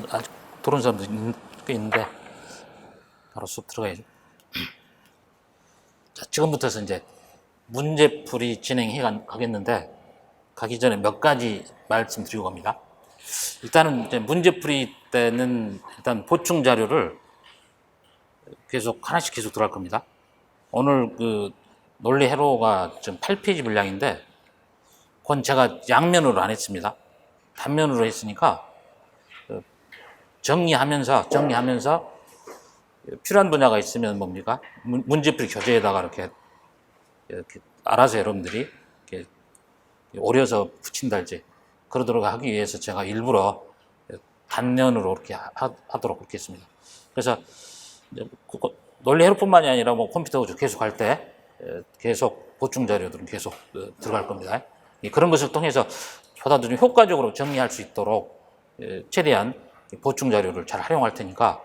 아직 들어온 사람도 꽤 있는데 바로 수업 들어가야죠. 자, 지금부터서 이제 문제풀이 진행해 가겠는데 가기 전에 몇 가지 말씀드리고 갑니다. 일단은 이제 문제풀이 때는 일단 보충 자료를 계속 하나씩 계속 들어갈 겁니다. 오늘 그 논리 회로가 지금 8페이지 분량인데 그건 제가 양면으로 안 했습니다. 단면으로 했으니까 정리하면서 필요한 분야가 있으면 뭡니까? 문제풀이 교재에다가 이렇게 알아서 여러분들이 이렇게 오려서 붙인달지 그러도록 하기 위해서 제가 일부러 단면으로 이렇게 하도록 그렇게 했습니다. 그래서 논리 회로뿐만이 아니라 뭐 컴퓨터 계속 할 때 계속 보충 자료들은 계속 들어갈 겁니다. 그런 것을 통해서 보다 좀 효과적으로 정리할 수 있도록 최대한 보충 자료를 잘 활용할 테니까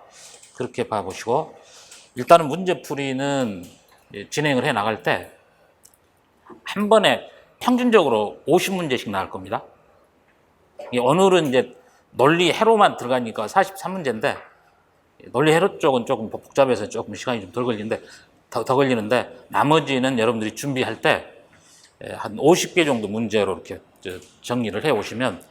그렇게 봐보시고, 일단은 문제풀이는 진행을 해 나갈 때 한 번에 평균적으로 50문제씩 나올 겁니다. 오늘은 이제 논리 회로만 들어가니까 43문제인데 논리 회로 쪽은 조금 복잡해서 조금 시간이 좀 덜 걸리는데 더 걸리는데 나머지는 여러분들이 준비할 때 한 50개 정도 문제로 이렇게 정리를 해 오시면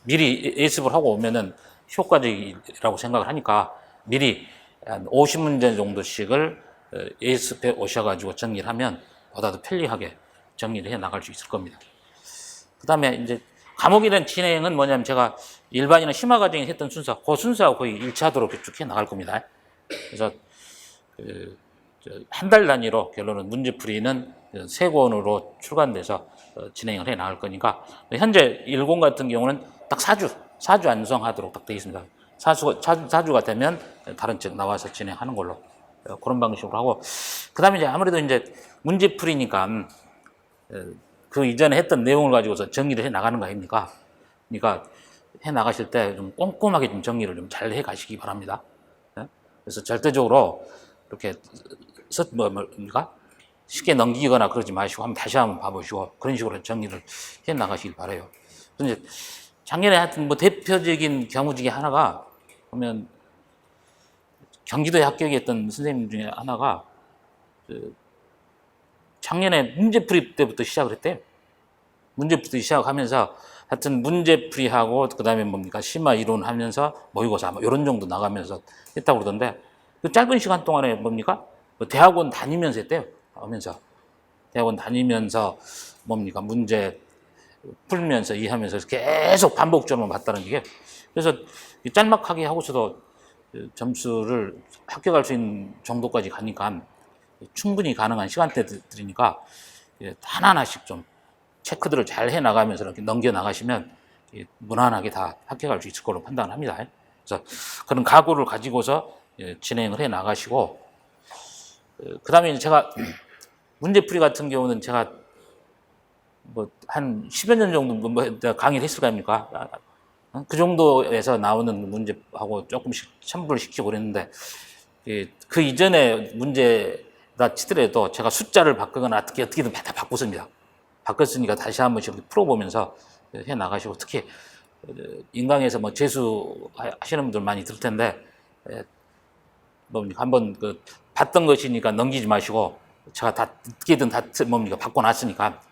미리 예습을 하고 오면은 효과적이라고 생각을 하니까 미리 한 50문제 정도씩을 예습해 오셔가지고 정리를 하면 보다 더 편리하게 정리를 해 나갈 수 있을 겁니다. 그 다음에 이제 과목에 대한 진행은 뭐냐면 제가 일반이나 심화과정에 했던 순서, 그 순서하고 거의 일치하도록 쭉 해 나갈 겁니다. 그래서 한 달 단위로 결론은 문제풀이는 세 권으로 출간돼서 진행을 해 나갈 거니까 현재 10 같은 경우는 딱 4주 안성하도록 딱 되어 있습니다. 4주가 되면 다른 책 나와서 진행하는 걸로 그런 방식으로 하고, 그 다음에 이제 아무래도 이제 문제풀이니까 그 이전에 했던 내용을 가지고서 정리를 해 나가는 거 아닙니까? 그러니까 해 나가실 때 좀 꼼꼼하게 좀 정리를 좀 잘 해 가시기 바랍니다. 그래서 절대적으로 이렇게 뭡니까? 쉽게 넘기거나 그러지 마시고 한번 다시 한번 봐보시고 그런 식으로 정리를 해 나가시길 바라요. 그런데 작년에 하여튼 뭐 대표적인 경우 중에 하나가 보면 경기도에 합격했던 선생님 중에 하나가 작년에 문제풀이 때부터 시작을 했대요. 문제풀이 시작하면서 하여튼 문제풀이하고 그 다음에 뭡니까 심화 이론 하면서 모의고사 뭐 이런 정도 나가면서 했다고 그러던데 그 짧은 시간 동안에 뭡니까 뭐 대학원 다니면서 했대요. 하면서 대학원 다니면서 뭡니까 문제 풀면서 이해하면서 계속 반복적으로 봤다는 게, 그래서 짤막하게 하고서도 점수를 합격할 수 있는 정도까지 가니까 충분히 가능한 시간대들이니까 하나하나씩 좀 체크들을 잘 해 나가면서 이렇게 넘겨 나가시면 무난하게 다 합격할 수 있을 걸로 판단을 합니다. 그래서 그런 각오를 가지고서 진행을 해 나가시고, 그 다음에 제가 문제풀이 같은 경우는 제가 뭐 한 10여 년 정도 강의를 했을 거 아닙니까? 그 정도에서 나오는 문제하고 조금씩 첨부를 시키고 그랬는데 그 이전에 문제다 치더라도 제가 숫자를 바꾸거나 어떻게든 다 바꿨습니다. 바꿨으니까 다시 한 번씩 풀어보면서 해 나가시고, 특히 인강에서 뭐 재수 하시는 분들 많이 들 텐데 뭡니까 한번 그 봤던 것이니까 넘기지 마시고 제가 다 어떻게든 다 뭡니까 바꿔놨으니까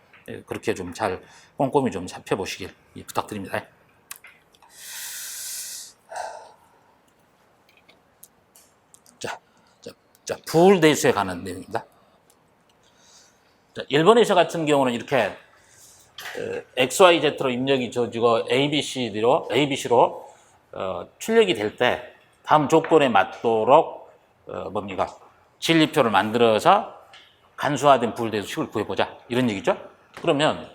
그렇게 좀 잘 꼼꼼히 좀 살펴보시길 부탁드립니다. 자, 부울대수에 관한 내용입니다. 자, 일본에서 같은 경우는 이렇게 XYZ로 입력이 저지고 ABC로 출력이 될 때 다음 조건에 맞도록 뭡니까 진리표를 만들어서 간소화된 부울대수식을 구해보자 이런 얘기죠. 그러면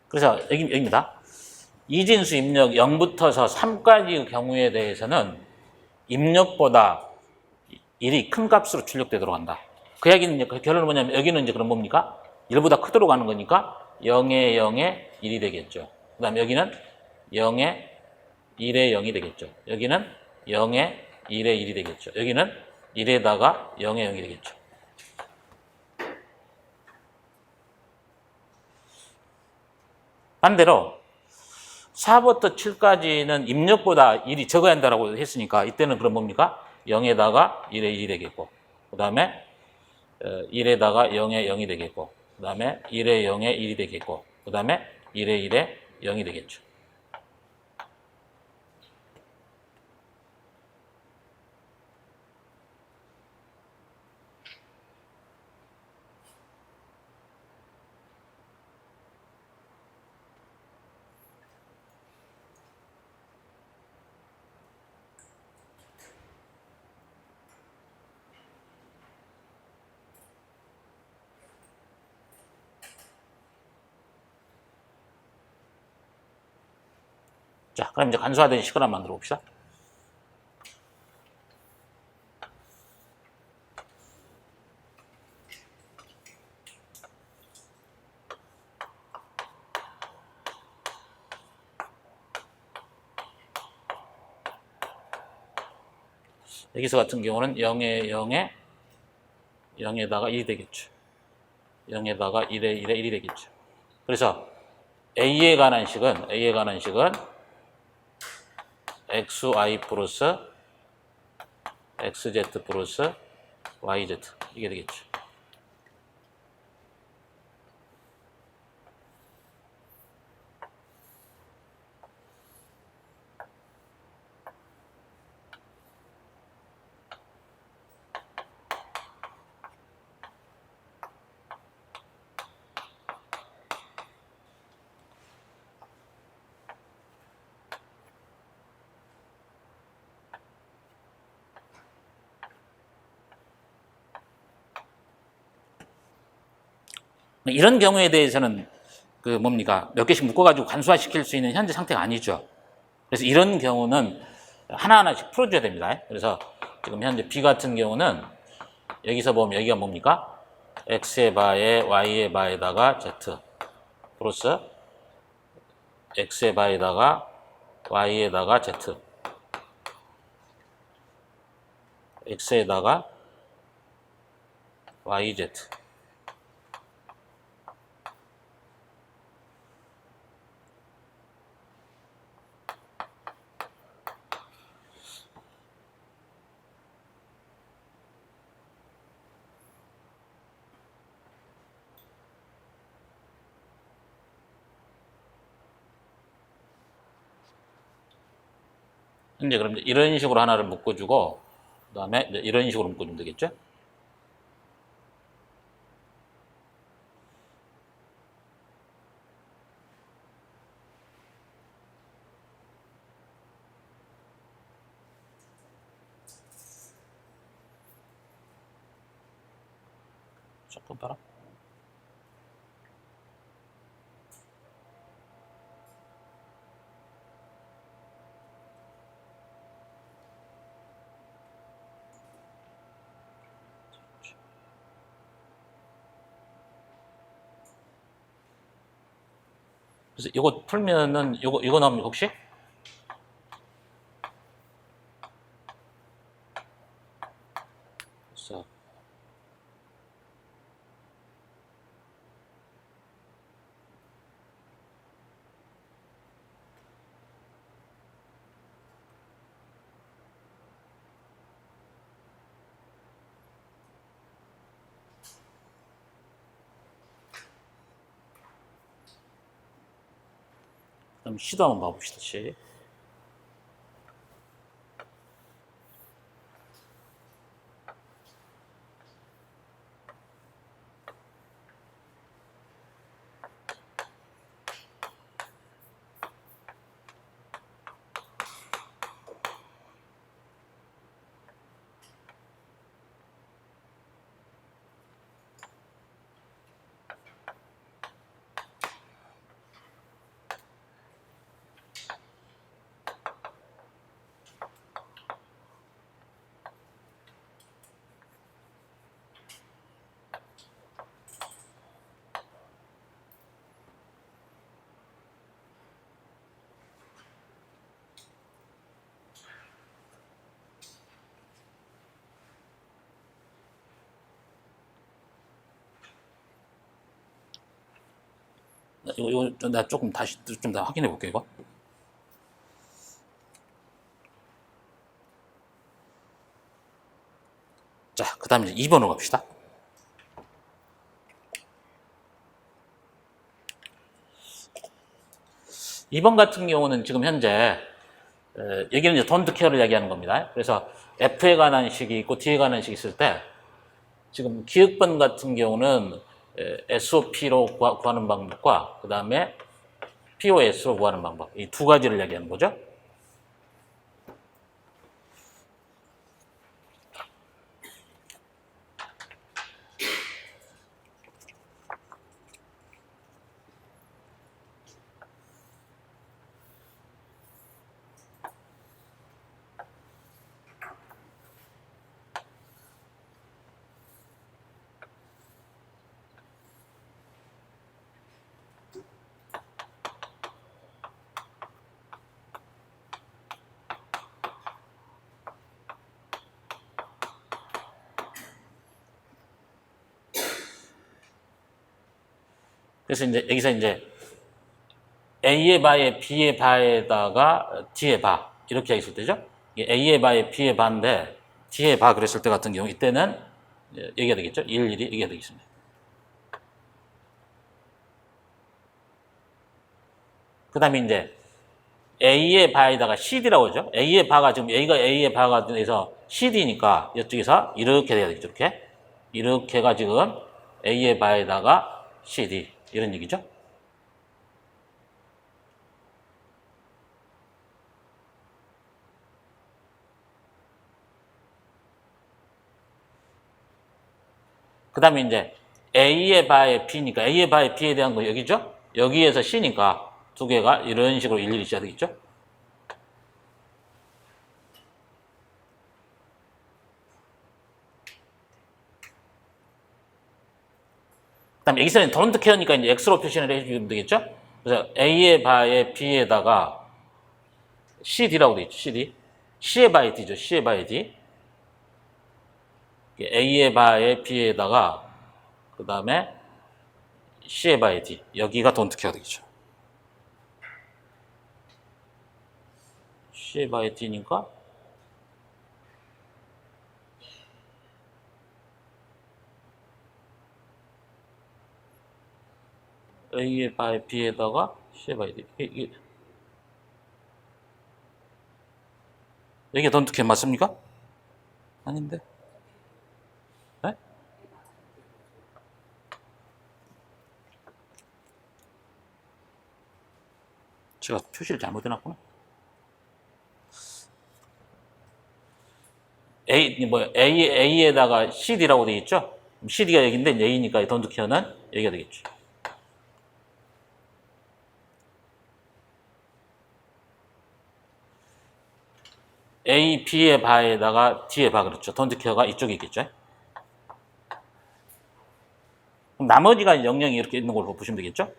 그래서 여기입니다. 이진수 입력 0부터서 3까지의 경우에 대해서는 입력보다 1이 큰 값으로 출력되도록 한다. 그 얘기는 이제 그 결론은 뭐냐면 여기는 이제 그럼 뭡니까? 1보다 크도록 가는 거니까 0에 0에 1이 되겠죠. 그 다음에 여기는 0에 1에 0이 되겠죠. 여기는 0에 1에 1이 되겠죠. 여기는 1에다가 0에 0이 되겠죠. 반대로 4부터 7까지는 입력보다 1이 적어야 한다고 했으니까 이때는 그럼 뭡니까? 0에다가 1에 1이 되겠고 그 다음에 1에다가 0에 0이 되겠고 그 다음에 1에 0에 1이 되겠고 그 다음에 1에 1에 0이 되겠죠. 자, 그럼 이제 간소화된 식을 한번 만들어 봅시다. 여기서 같은 경우는 0에 0에 0에다가 1이 되겠죠. 0에다가 1에 1에 1이 되겠죠. 그래서 A에 관한 식은 XY 플러스 XZ 플러스 YZ 이게 되겠죠. 이런 경우에 대해서는 그 뭡니까? 몇 개씩 묶어가지고 간소화시킬 수 있는 현재 상태가 아니죠. 그래서 이런 경우는 하나하나씩 풀어줘야 됩니다. 그래서 지금 현재 B 같은 경우는 여기서 보면 여기가 뭡니까? X의 바에 Y의 바에다가 Z 플러스 X의 바에다가 Y에다가 Z X에다가 YZ 이제 그럼 이런 식으로 하나를 묶어주고 그 다음에 이런 식으로 묶어주면 되겠죠? 조금 봐라. 그래서 이거 풀면은 이거 나옵니까 혹시? 그래서 그럼 시도 한번 봐봅시다. 시. 이거 나 조금 다시 좀 더 확인해 볼게요, 이거. 자, 그 다음에 2번으로 갑시다. 2번 같은 경우는 지금 현재 여기는 이제 don't care를 이야기하는 겁니다. 그래서 F에 관한 식이 있고 D에 관한 식이 있을 때 지금 기억번 같은 경우는 SOP로 구하는 방법과 그 다음에 POS로 구하는 방법 이 두 가지를 이야기하는 거죠. 그래서 이제 여기서 이제 A의 바에 B의 바에다가 D의 바 이렇게 있을 때죠. A의 바에 B의 바인데 D의 바 그랬을 때 같은 경우 이때는 얘기가 되겠죠. 일일이 얘기가 되겠습니다. 그 다음에 이제 A의 바에다가 CD라고 하죠. A의 바가 지금 A가 A의 바가 돼서 CD니까 이쪽에서 이렇게 돼야 되겠죠. 이렇게가 지금 A의 바에다가 CD 이런 얘기죠. 그 다음에 이제 A의 바에 B니까 A의 바에 B에 대한 거 여기죠? 여기에서 C니까 두 개가 이런 식으로 일일이 써야 되겠죠? 그 다음에 여기서는 don't care니까 이제 X로 표시를 해주면 되겠죠? 그래서 A의 바에 B에다가 CD라고 되어 있죠, CD. C의 바에 D죠, C의 바에 D. A의 바에 B에다가 그 다음에 C의 바에 D. 여기가 don't care가 되겠죠. C의 바에 D니까 A의 바에 B에다가 C의 바에 D. 이게 don't care 맞습니까? 아닌데? 네? 제가 표시를 잘못해놨구나. A에다가 CD라고 되어 있죠? CD가 여기인데 A니까 don't care는 여기가 되겠죠. A, B의 바에다가 D의 바 그렇죠. don't care가 이쪽에 있겠죠. 그럼 나머지가 영영이 이렇게 있는 걸로 보시면 되겠죠.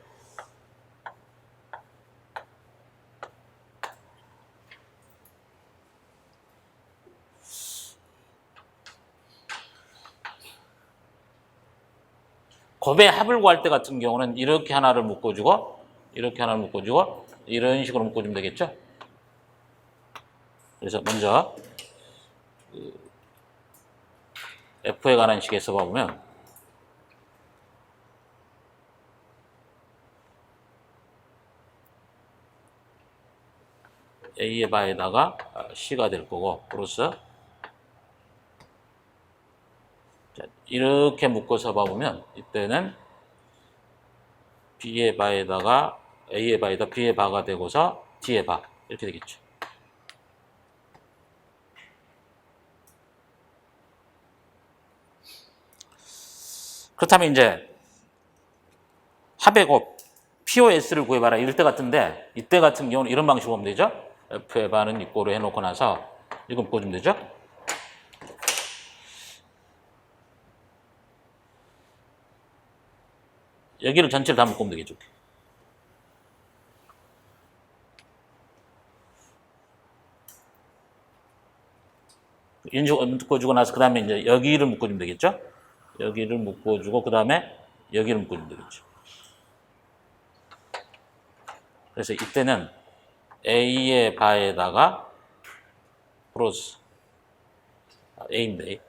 곱의 합을 구할 때 같은 경우는 이렇게 하나를 묶어주고 이렇게 하나를 묶어주고 이런 식으로 묶어주면 되겠죠. 그래서 먼저 F에 관한 식에 써보면 A의 바에다가 C가 될 거고 플러스 이렇게 묶어서 봐보면 이때는 B의 바에다가 A의 바에다 B의 바가 되고서 D의 바 이렇게 되겠죠. 그렇다면 이제 합의 곱 POS를 구해봐라 이럴 때 같은데 이때 같은 경우는 이런 방식으로 보면 되죠. F의 바는 이꼬로 해놓고 나서 이거 묶어주면 되죠. 여기를 전체를 다 묶으면 되겠죠. 인식 묶어주고 나서 그 다음에 이제 여기를 묶어주면 되겠죠. 여기를 묶어주고 그 다음에 여기를 묶어주면 되겠죠. 그래서 이때는 A의 바에다가 플러스 A인데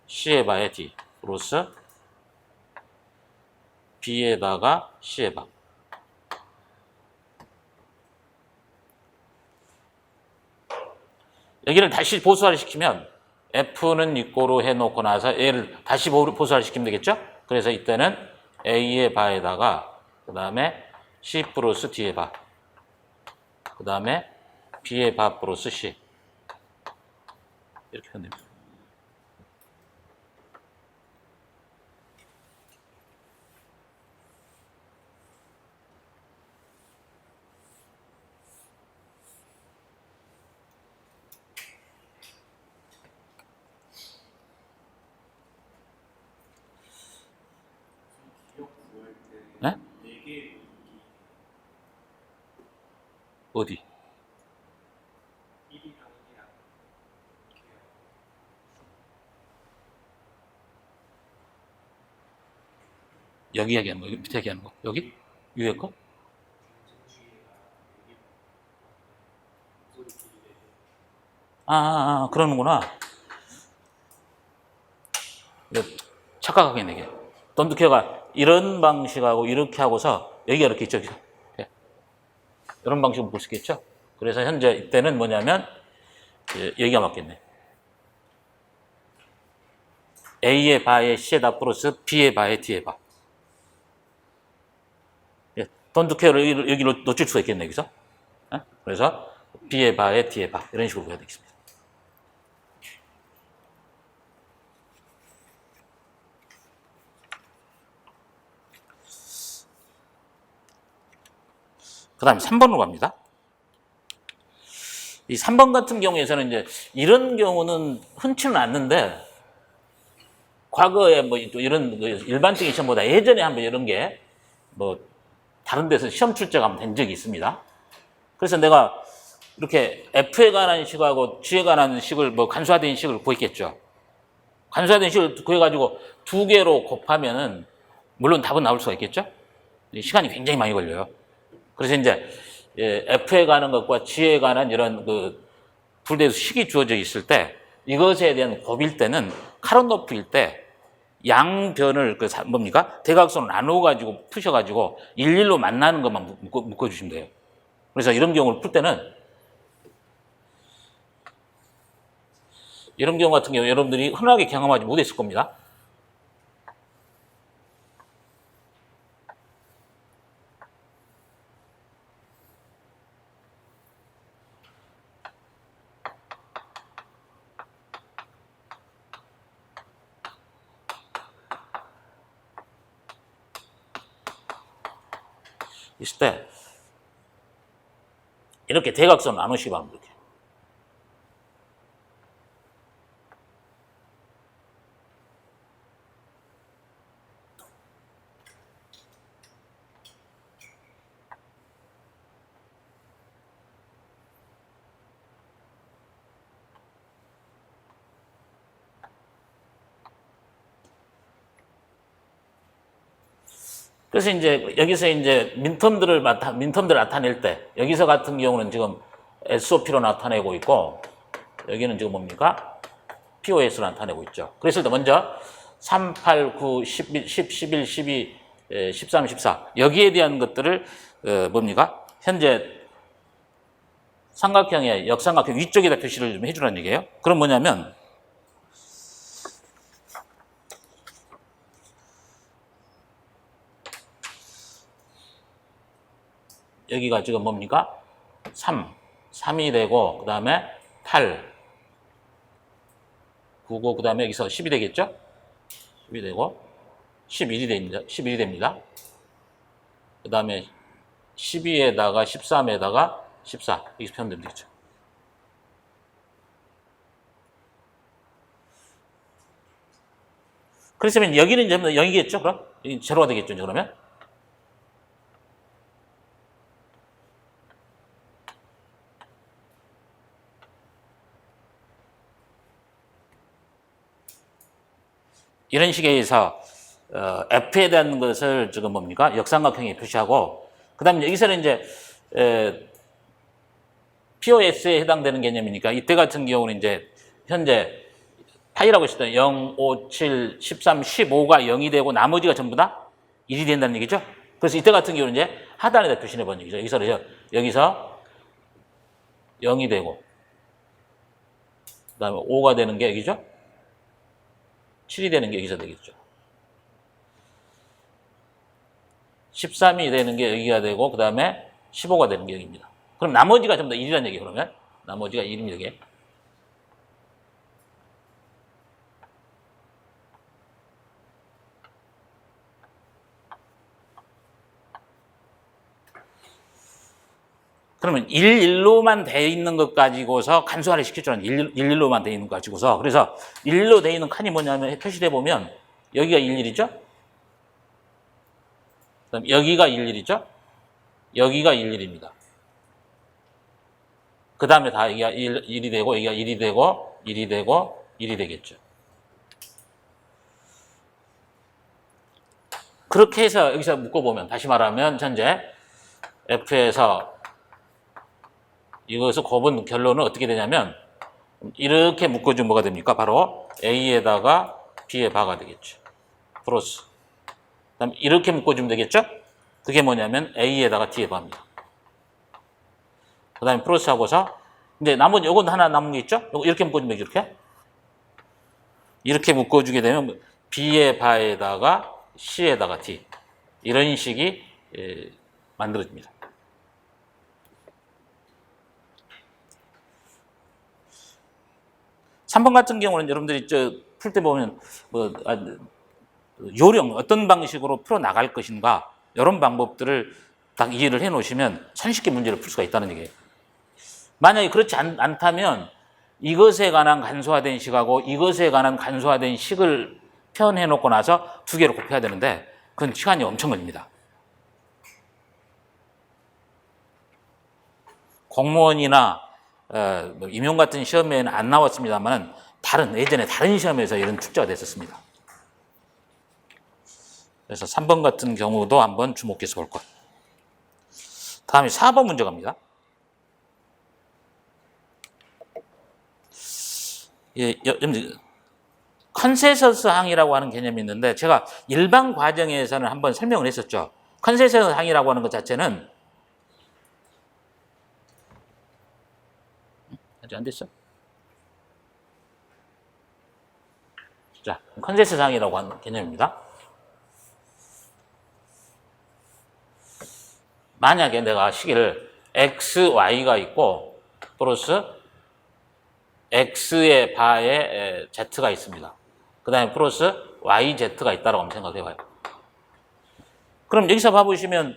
C의 바에 D 플러스 B에다가 C의 바. 여기를 다시 보수화를 시키면 F는 이꼬로 해놓고 나서 얘를 다시 보수화를 시키면 되겠죠? 그래서 이때는 A의 바에다가 그 다음에 C 플러스 D의 바, 그 다음에 B의 바 플러스 C 이렇게 하면 됩니다. 네? 어디? 여기 얘기하는 거, 여기 밑에 얘기하는 거, 여기? 위에 거? 그러는구나. 착각하겠네, 이게. 돈두케가 이런 방식하고 이렇게 하고서 여기가 이렇게 있죠. 네. 이런 방식으로 볼 수 있겠죠. 그래서 현재 이때는 뭐냐면 여기가 맞겠네. A의 바에 C에다 플러스 B의 바에 D의 바. 예, 돈두케를 여기 놓칠 수가 있겠네, 여기서. 예? 그래서 B의 바에 D의 바. 이런 식으로 해야 되겠습니다. 그 다음에 3번으로 갑니다. 이 3번 같은 경우에서는 이제 이런 경우는 흔치는 않는데 과거에 뭐 이런 일반적인 시험보다 예전에 한번 이런 게 뭐 다른 데서 시험 출제가 한번 된 적이 있습니다. 그래서 내가 이렇게 F에 관한 식하고 G에 관한 식을 뭐 간소화된 식을 구했겠죠. 간소화된 식을 구해가지고 두 개로 곱하면은 물론 답은 나올 수가 있겠죠. 시간이 굉장히 많이 걸려요. 그래서 이제 F에 관한 것과 G에 관한 이런 둘 대에서 식이 주어져 있을 때 이것에 대한 곱일 때는 카론노프일 때 양변을 뭡니까? 대각선을 나눠가지고 푸셔가지고 일일로 만나는 것만 묶어주시면 돼요. 그래서 이런 경우를 풀 때는 이런 경우 같은 경우 여러분들이 흔하게 경험하지 못했을 겁니다. 있을 때 이렇게 대각선을 나누시기 바랍니다. 이렇게. 그래서 이제 여기서 이제 민텀들을 나타낼 때 여기서 같은 경우는 지금 SOP로 나타내고 있고 여기는 지금 뭡니까? POS로 나타내고 있죠. 그랬을 때 먼저 3, 8, 9, 11, 10, 11, 12, 13, 14 여기에 대한 것들을 뭡니까? 현재 삼각형의 역삼각형 위쪽에다 표시를 좀 해주라는 얘기예요. 그럼 뭐냐면 여기가 지금 뭡니까? 3이 되고 그 다음에 8, 9고 그 다음에 여기서 10이 되겠죠? 10이 되고 11이 됩니다. 11이 됩니다. 그 다음에 12에다가 13에다가 14 이렇게 표현되면 되겠죠. 그렇으면 여기는 이제 0이겠죠? 그럼? 여기 제로가 되겠죠? 그러면? 이런 식에 의해서 F에 대한 것을 지금 뭡니까? 역삼각형에 표시하고, 그 다음에 여기서는 이제, POS에 해당되는 개념이니까, 이때 같은 경우는 이제, 현재, 파이라고 했을 0, 5, 7, 13, 15가 0이 되고, 나머지가 전부 다 1이 된다는 얘기죠? 그래서 이때 같은 경우는 이제, 하단에다 표시해 본 얘기죠. 여기서 0이 되고, 그 다음에 5가 되는 게 여기죠? 7이 되는 게 여기서 되겠죠. 13이 되는 게 여기가 되고, 그 다음에 15가 되는 게 여기입니다. 그럼 나머지가 전부 다 1이라는 얘기, 그러면. 나머지가 1입니다, 이게. 그러면 1, 1로만 돼 있는 것 가지고서 간소화를 시켜주는 1, 1로만 돼 있는 것 가지고서. 그래서 1로 돼 있는 칸이 뭐냐면 표시돼 보면 여기가 1, 1이죠? 그다음 여기가 1, 1이죠? 여기가 1, 1입니다. 그 다음에 다 여기가 1이 되고, 여기가 1이 되고, 1이 되고, 1이 되겠죠. 그렇게 해서 여기서 묶어보면, 다시 말하면, 현재 F에서 이것을 곱은 결론은 어떻게 되냐면, 이렇게 묶어주면 뭐가 됩니까? 바로 A에다가 B의 바가 되겠죠. 플러스. 그 다음 이렇게 묶어주면 되겠죠? 그게 뭐냐면 A에다가 D의 바입니다. 그 다음에 플러스 하고서, 이제 나머지 요건 하나 남은 게 있죠? 요거 이렇게 묶어주면 이렇게. 이렇게 묶어주게 되면 B의 바에다가 C에다가 D. 이런 식이 만들어집니다. 삼 번 같은 경우는 여러분들이 풀 때 보면 요령, 어떤 방식으로 풀어나갈 것인가 이런 방법들을 딱 이해를 해 놓으시면 손쉽게 문제를 풀 수가 있다는 얘기예요. 만약에 그렇지 않다면 이것에 관한 간소화된 식하고 이것에 관한 간소화된 식을 표현해 놓고 나서 두 개로 곱해야 되는데 그건 시간이 엄청 걸립니다. 공무원이나 임용 같은 시험에는 안 나왔습니다만 예전에 다른 시험에서 이런 출제가 됐었습니다. 그래서 3번 같은 경우도 한번 주목해서 볼 것. 다음에 4번 문제 갑니다. 예, 컨센서스 항이라고 하는 개념이 있는데 제가 일반 과정에서는 한번 설명을 했었죠. 컨센서스 항이라고 하는 것 자체는 아직 안 됐어? 자, 컨센서스 항이라고 하는 개념입니다. 만약에 내가 시계를 X, Y가 있고 플러스 X의 바에 Z가 있습니다. 그 다음에 플러스 YZ가 있다고 한번 생각해봐요. 그럼 여기서 봐보시면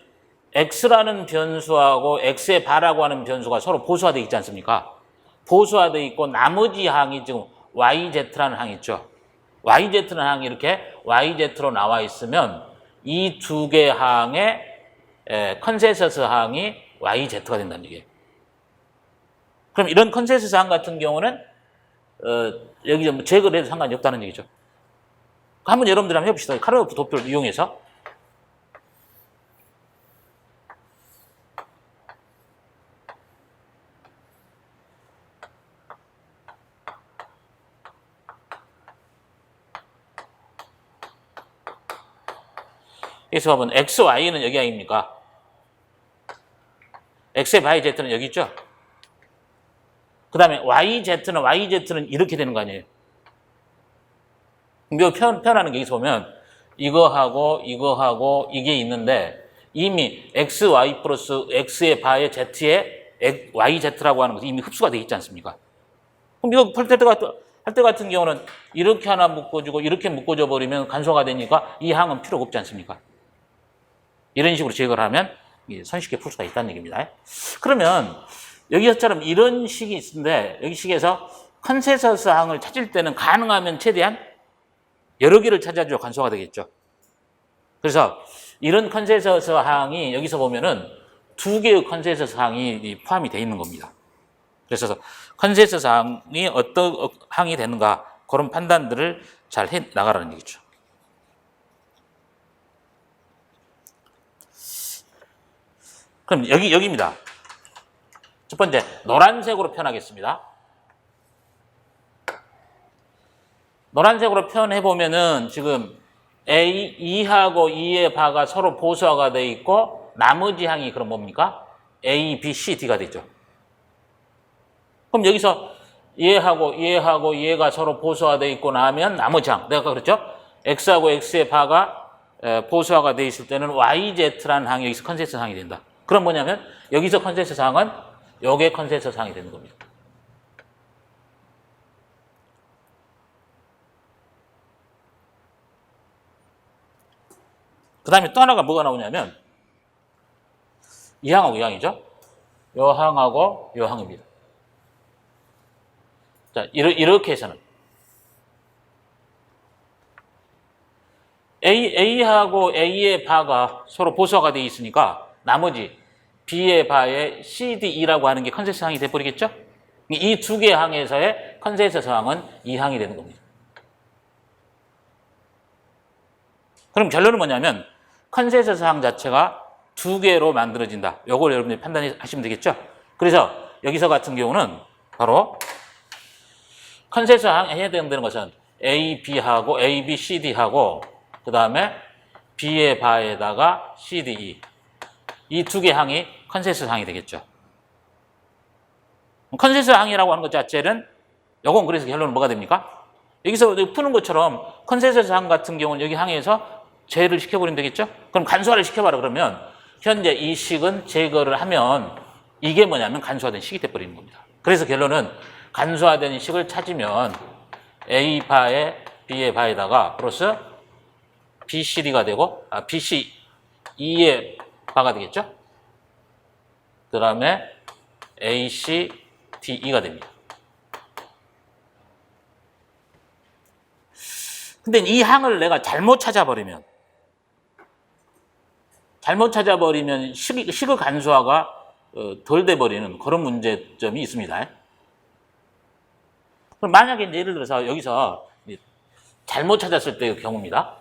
X라는 변수하고 X의 바라고 하는 변수가 서로 보수화되어 있지 않습니까? 보수화되어 있고 나머지 항이 지금 YZ라는 항이 있죠. YZ라는 항이 이렇게 YZ로 나와 있으면 이 두 개 항의 컨센서스 항이 YZ가 된다는 얘기예요. 그럼 이런 컨센서스 항 같은 경우는 여기 좀 제거를 해도 상관이 없다는 얘기죠. 한번 여러분들 한번 해봅시다. 카르노프 도표를 이용해서. 여기서 보면 X, Y는 여기 아닙니까? X의 바이 Z는 여기 있죠? 그 다음에 YZ는 이렇게 되는 거 아니에요? 이거 표현하는 게 여기서 보면 이거하고 이게 있는데 이미 XY 플러스 X의 바의 Z에 YZ라고 하는 것이 이미 흡수가 되어 있지 않습니까? 그럼 이거 할 때 같은 경우는 이렇게 하나 묶어주고 이렇게 묶어줘 버리면 간소화가 되니까 이 항은 필요가 없지 않습니까? 이런 식으로 제거를 하면 손쉽게 풀 수가 있다는 얘기입니다. 그러면 여기서처럼 이런 식이 있는데 여기 식에서 컨센서스 항을 찾을 때는 가능하면 최대한 여러 개를 찾아줘 간소화가 되겠죠. 그래서 이런 컨센서스 항이 여기서 보면은 두 개의 컨센서스 항이 포함이 되어 있는 겁니다. 그래서 컨센서스 항이 어떤 항이 되는가 그런 판단들을 잘 해 나가라는 얘기죠. 그럼 여기입니다. 첫 번째, 노란색으로 표현하겠습니다. 노란색으로 표현해 보면은 지금 A, 2하고 2의 바가 서로 보수화가 돼 있고 나머지 항이 그럼 뭡니까? A, B, C, D가 되죠. 그럼 여기서 얘하고 얘가 서로 보수화가 돼 있고 나면 나머지 항, 내가 아까 그랬죠? X하고 X의 바가 보수화가 돼 있을 때는 YZ라는 항이 여기서 컨센서스 항이 된다. 그럼 뭐냐면 여기서 컨센서스 항은 요게 컨센서스 항이 되는 겁니다. 그 다음에 또 하나가 뭐가 나오냐면 이 항하고 이 항이죠. 요 항하고 요 항입니다. 자, 이렇게 해서는 A하고 A의 바가 서로 보수화가 되어 있으니까 나머지 B의 바에 CDE라고 하는 게 컨센서스 항이 돼버리겠죠? 이 두 개의 항에서의 컨센서스 항은 이 항이 되는 겁니다. 그럼 결론은 뭐냐면 컨센서스 항 자체가 두 개로 만들어진다. 요걸 여러분들이 판단하시면 되겠죠? 그래서 여기서 같은 경우는 바로 컨센서스 항에 해당되는 것은 A, B하고 A, B, C, D하고 그 다음에 B의 바에다가 C, D, E 이 두 개 항이 컨센서스 항이 되겠죠. 컨센서스 항이라고 하는 것 자체는 요건 그래서 결론은 뭐가 됩니까? 여기서 푸는 것처럼 컨센서스 항 같은 경우는 여기 항에서 제외를 시켜버리면 되겠죠? 그럼 간소화를 시켜봐라 그러면 현재 이 식은 제거를 하면 이게 뭐냐면 간소화된 식이 돼버리는 겁니다. 그래서 결론은 간소화된 식을 찾으면 A 바에 B의 바에다가 플러스 BCD가 되고 BCE의 바가 되겠죠? 그 다음에 ACDE가 됩니다. 근데 이 항을 내가 잘못 찾아버리면 식의 간소화가 덜 돼버리는 그런 문제점이 있습니다. 그럼 만약에 예를 들어서 여기서 잘못 찾았을 때의 경우입니다.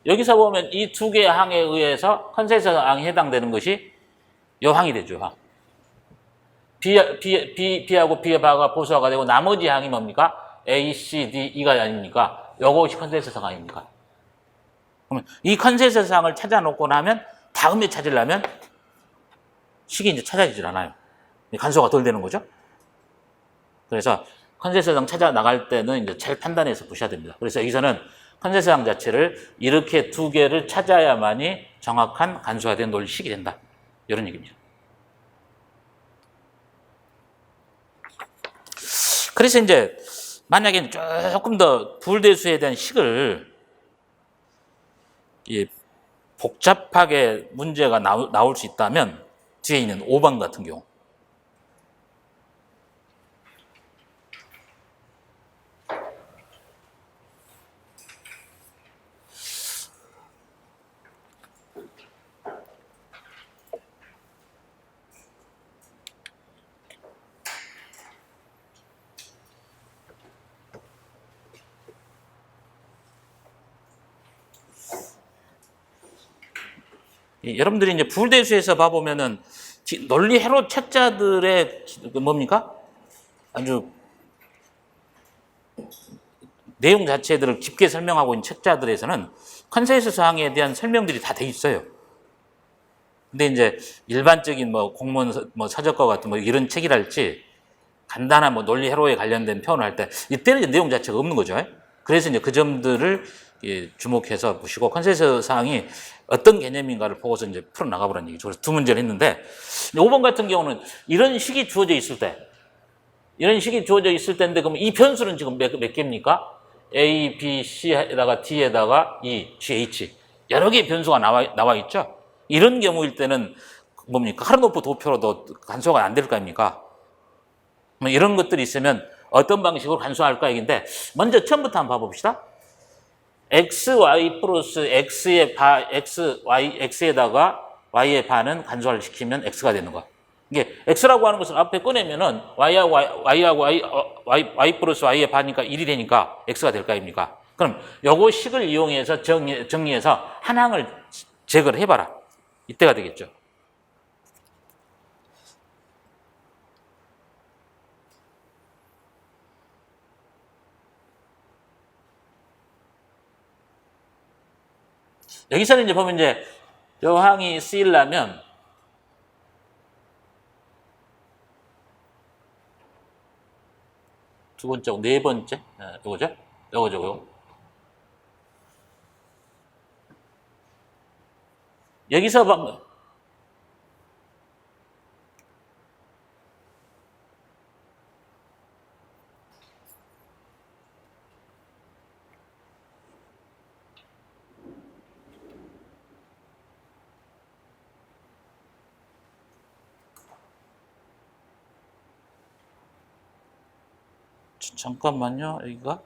여기서 보면 이 두 개의 항에 의해서 컨센서스 항에 해당되는 것이 이 항이 되죠. B하고 B의 바가 보수화가 되고 나머지 항이 뭡니까? A, C, D, E가 아닙니까? 요것이 컨센서스 항입니까? 그러면 이 컨센서스 항을 찾아놓고 나면 다음에 찾으려면 식이 이제 찾아지질 않아요. 간소화가 덜 되는 거죠. 그래서 컨센서스 항 찾아 나갈 때는 이제 잘 판단해서 보셔야 됩니다. 그래서 여기서는 컨센서스 항 자체를 이렇게 두 개를 찾아야만이 정확한 간소화된 논식이 된다. 이런 얘기입니다. 그래서 이제 만약에 조금 더 불대수에 대한 식을 복잡하게 문제가 나올 수 있다면 뒤에 있는 5번 같은 경우 여러분들이 이제 불대수에서 봐보면은 논리 해로 책자들의 뭡니까? 아주 내용 자체들을 깊게 설명하고 있는 책자들에서는 컨센서스 항에 대한 설명들이 다 돼 있어요. 근데 이제 일반적인 공무원 서적과 같은 이런 책이랄지 간단한 논리 해로에 관련된 표현을 할 때 이때는 이제 내용 자체가 없는 거죠. 그래서 이제 그 점들을 주목해서 보시고 컨센서스 항이 어떤 개념인가를 보고서 이제 풀어 나가보라는 얘기죠. 그래서 두 문제를 했는데 5번 같은 경우는 이런 식이 주어져 있을 때인데 그럼 이 변수는 지금 몇 개입니까? A, B, C에다가 D에다가 E, G, H 여러 개의 변수가 나와 있죠. 이런 경우일 때는 뭡니까? 카르노프 도표로도 간소화가 안 될 거 아닙니까? 이런 것들이 있으면 어떤 방식으로 간소화할까 얘기인데 먼저 처음부터 한번 봐봅시다. XY 플러스 X에다가 Y의 반은 간소화를 시키면 X가 되는 거야. 이게 X라고 하는 것을 앞에 꺼내면은 Y 플러스 Y의 반이니까 1이 되니까 X가 될 거 아닙니까? 그럼 요거 식을 이용해서 정리해서 한 항을 제거를 해봐라. 이때가 되겠죠. 여기서는 이제 보면 이제 여항이 쓰이려면 두 번째, 네 번째, 요거죠? 요거. 여기서 방금 잠깐만요. 여기가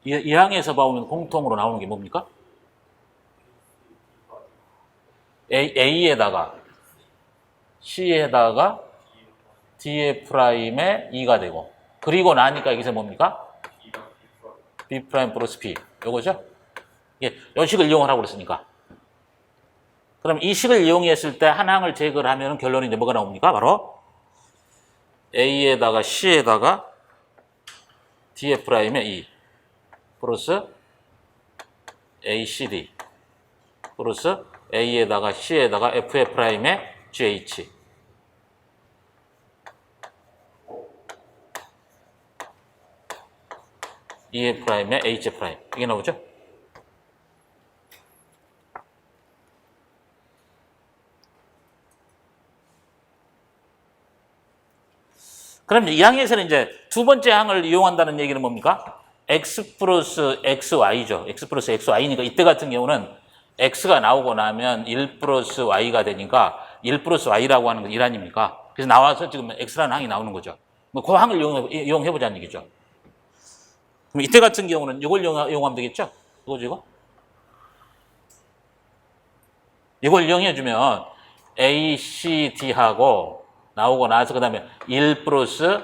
이 항에서 보면 공통으로 나오는 게 뭡니까? A에다가 C에다가 D의 프라임에 2가 되고, 그리고 나니까 여기서 뭡니까? B 프라임 플러스 B. 요거죠? 예, 요 식을 이용을 하고 그랬으니까. 그럼 이 식을 이용했을 때 한 항을 제거를 하면 결론이 이제 뭐가 나옵니까? 바로 A에다가 C에다가 D의 프라임에 2 플러스 ACD 플러스 A에다가 C에다가 F의 프라임에 GH. E의 프라임에 H 프라임. 이게 나오죠? 그럼 이 항에서는 이제 두 번째 항을 이용한다는 얘기는 뭡니까? X 플러스 XY죠. X 플러스 XY니까 이때 같은 경우는 X가 나오고 나면 1 플러스 Y가 되니까 1 플러스 Y라고 하는 건 1 아닙니까? 그래서 나와서 지금 X라는 항이 나오는 거죠. 뭐 그 항을 이용해보자는 얘기죠. 그럼 이때 같은 경우는 이걸 이용하면 되겠죠? 이거죠, 이거? 이걸 이용해주면 A, C, D하고 나오고 나서 그 다음에 1 플러스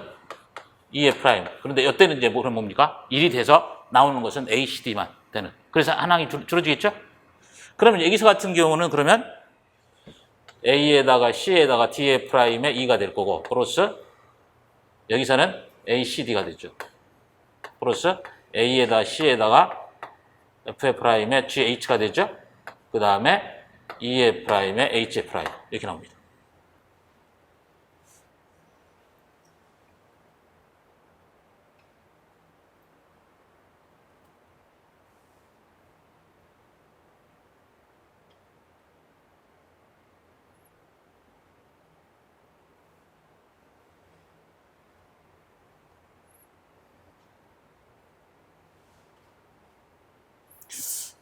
2의 프라임. 그런데 이때는 이제 그럼 뭡니까? 1이 돼서 나오는 것은 A, C, D만 되는. 그래서 한 항이 줄어지겠죠? 그러면 여기서 같은 경우는 그러면 A에다가 C에다가 D의 프라임에 2가 될 거고, 플러스 여기서는 A, C, D가 되죠. 플러스 A에다가 C에다가 F의 프라임에 GH가 되죠. 그 다음에 E의 프라임에 H의 프라임. 이렇게 나옵니다.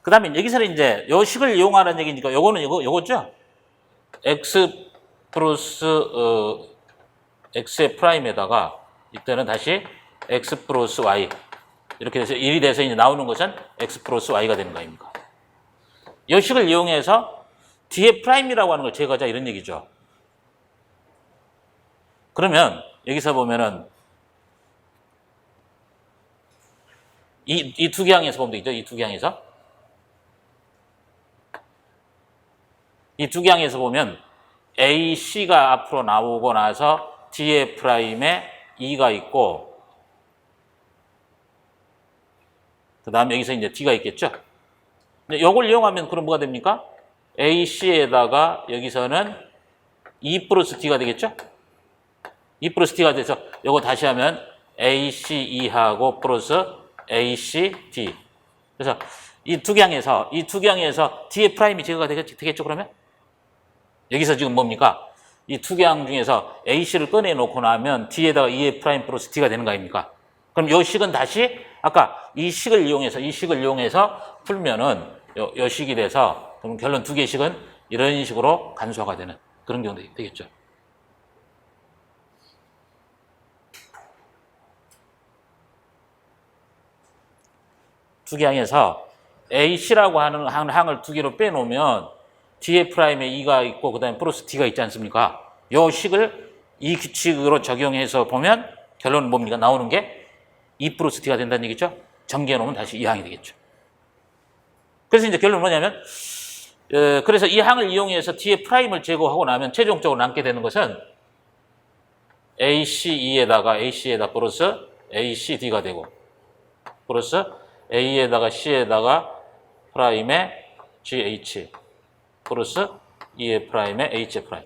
그 다음에 여기서는 이제 요 식을 이용하는 얘기니까 요거는 요거죠? X 플러스 X의 프라임에다가 이때는 다시 X 플러스 Y 이렇게 돼서 1이 돼서 이제 나오는 것은 X 플러스 Y가 되는 거 아닙니까? 요 식을 이용해서 D의 프라임이라고 하는 걸 제거하자 이런 얘기죠. 그러면 여기서 보면은 이 두 개 항에서 보면 되겠죠? 이 두 개 항에서 이 두 개 항에서 보면 A, C가 앞으로 나오고 나서 D의 프라임에 2가 있고 그 다음에 여기서 이제 D가 있겠죠? 이걸 이용하면 그럼 뭐가 됩니까? A, C에다가 여기서는 2 플러스 D가 되겠죠? 2 플러스 D가 돼서 이거 다시 하면 A, C, E하고 플러스 A, C, D. 그래서 이 두 개 항에서 D의 프라임이 제거가 되겠죠, 그러면? 여기서 지금 뭡니까? 이 두 개 항 중에서 AC를 꺼내놓고 나면 D에다가 E의 프라임 플러스 D가 되는 거 아닙니까? 그럼 이 식은 다시 아까 이 식을 이용해서 풀면은 요 식이 돼서 그럼 결론 두 개의 식은 이런 식으로 간소화가 되는 그런 경우도 되겠죠. 두 개 항에서 AC라고 하는 항을 두 개로 빼놓으면 뒤에 프라임에 E가 있고 그 다음에 플러스 D가 있지 않습니까? 요 식을 이 규칙으로 적용해서 보면 결론은 뭡니까? 나오는 게 E 플러스 D가 된다는 얘기죠? 전개해 놓으면 다시 이 항이 되겠죠. 그래서 이제 결론은 뭐냐면 그래서 이 항을 이용해서 뒤에 프라임을 제거하고 나면 최종적으로 남게 되는 것은 ACE에다가 AC에다 플러스 ACD가 되고 플러스 A에다가 C에다가 프라임에 GH 플러스 E의 프라임에 H의 프라임.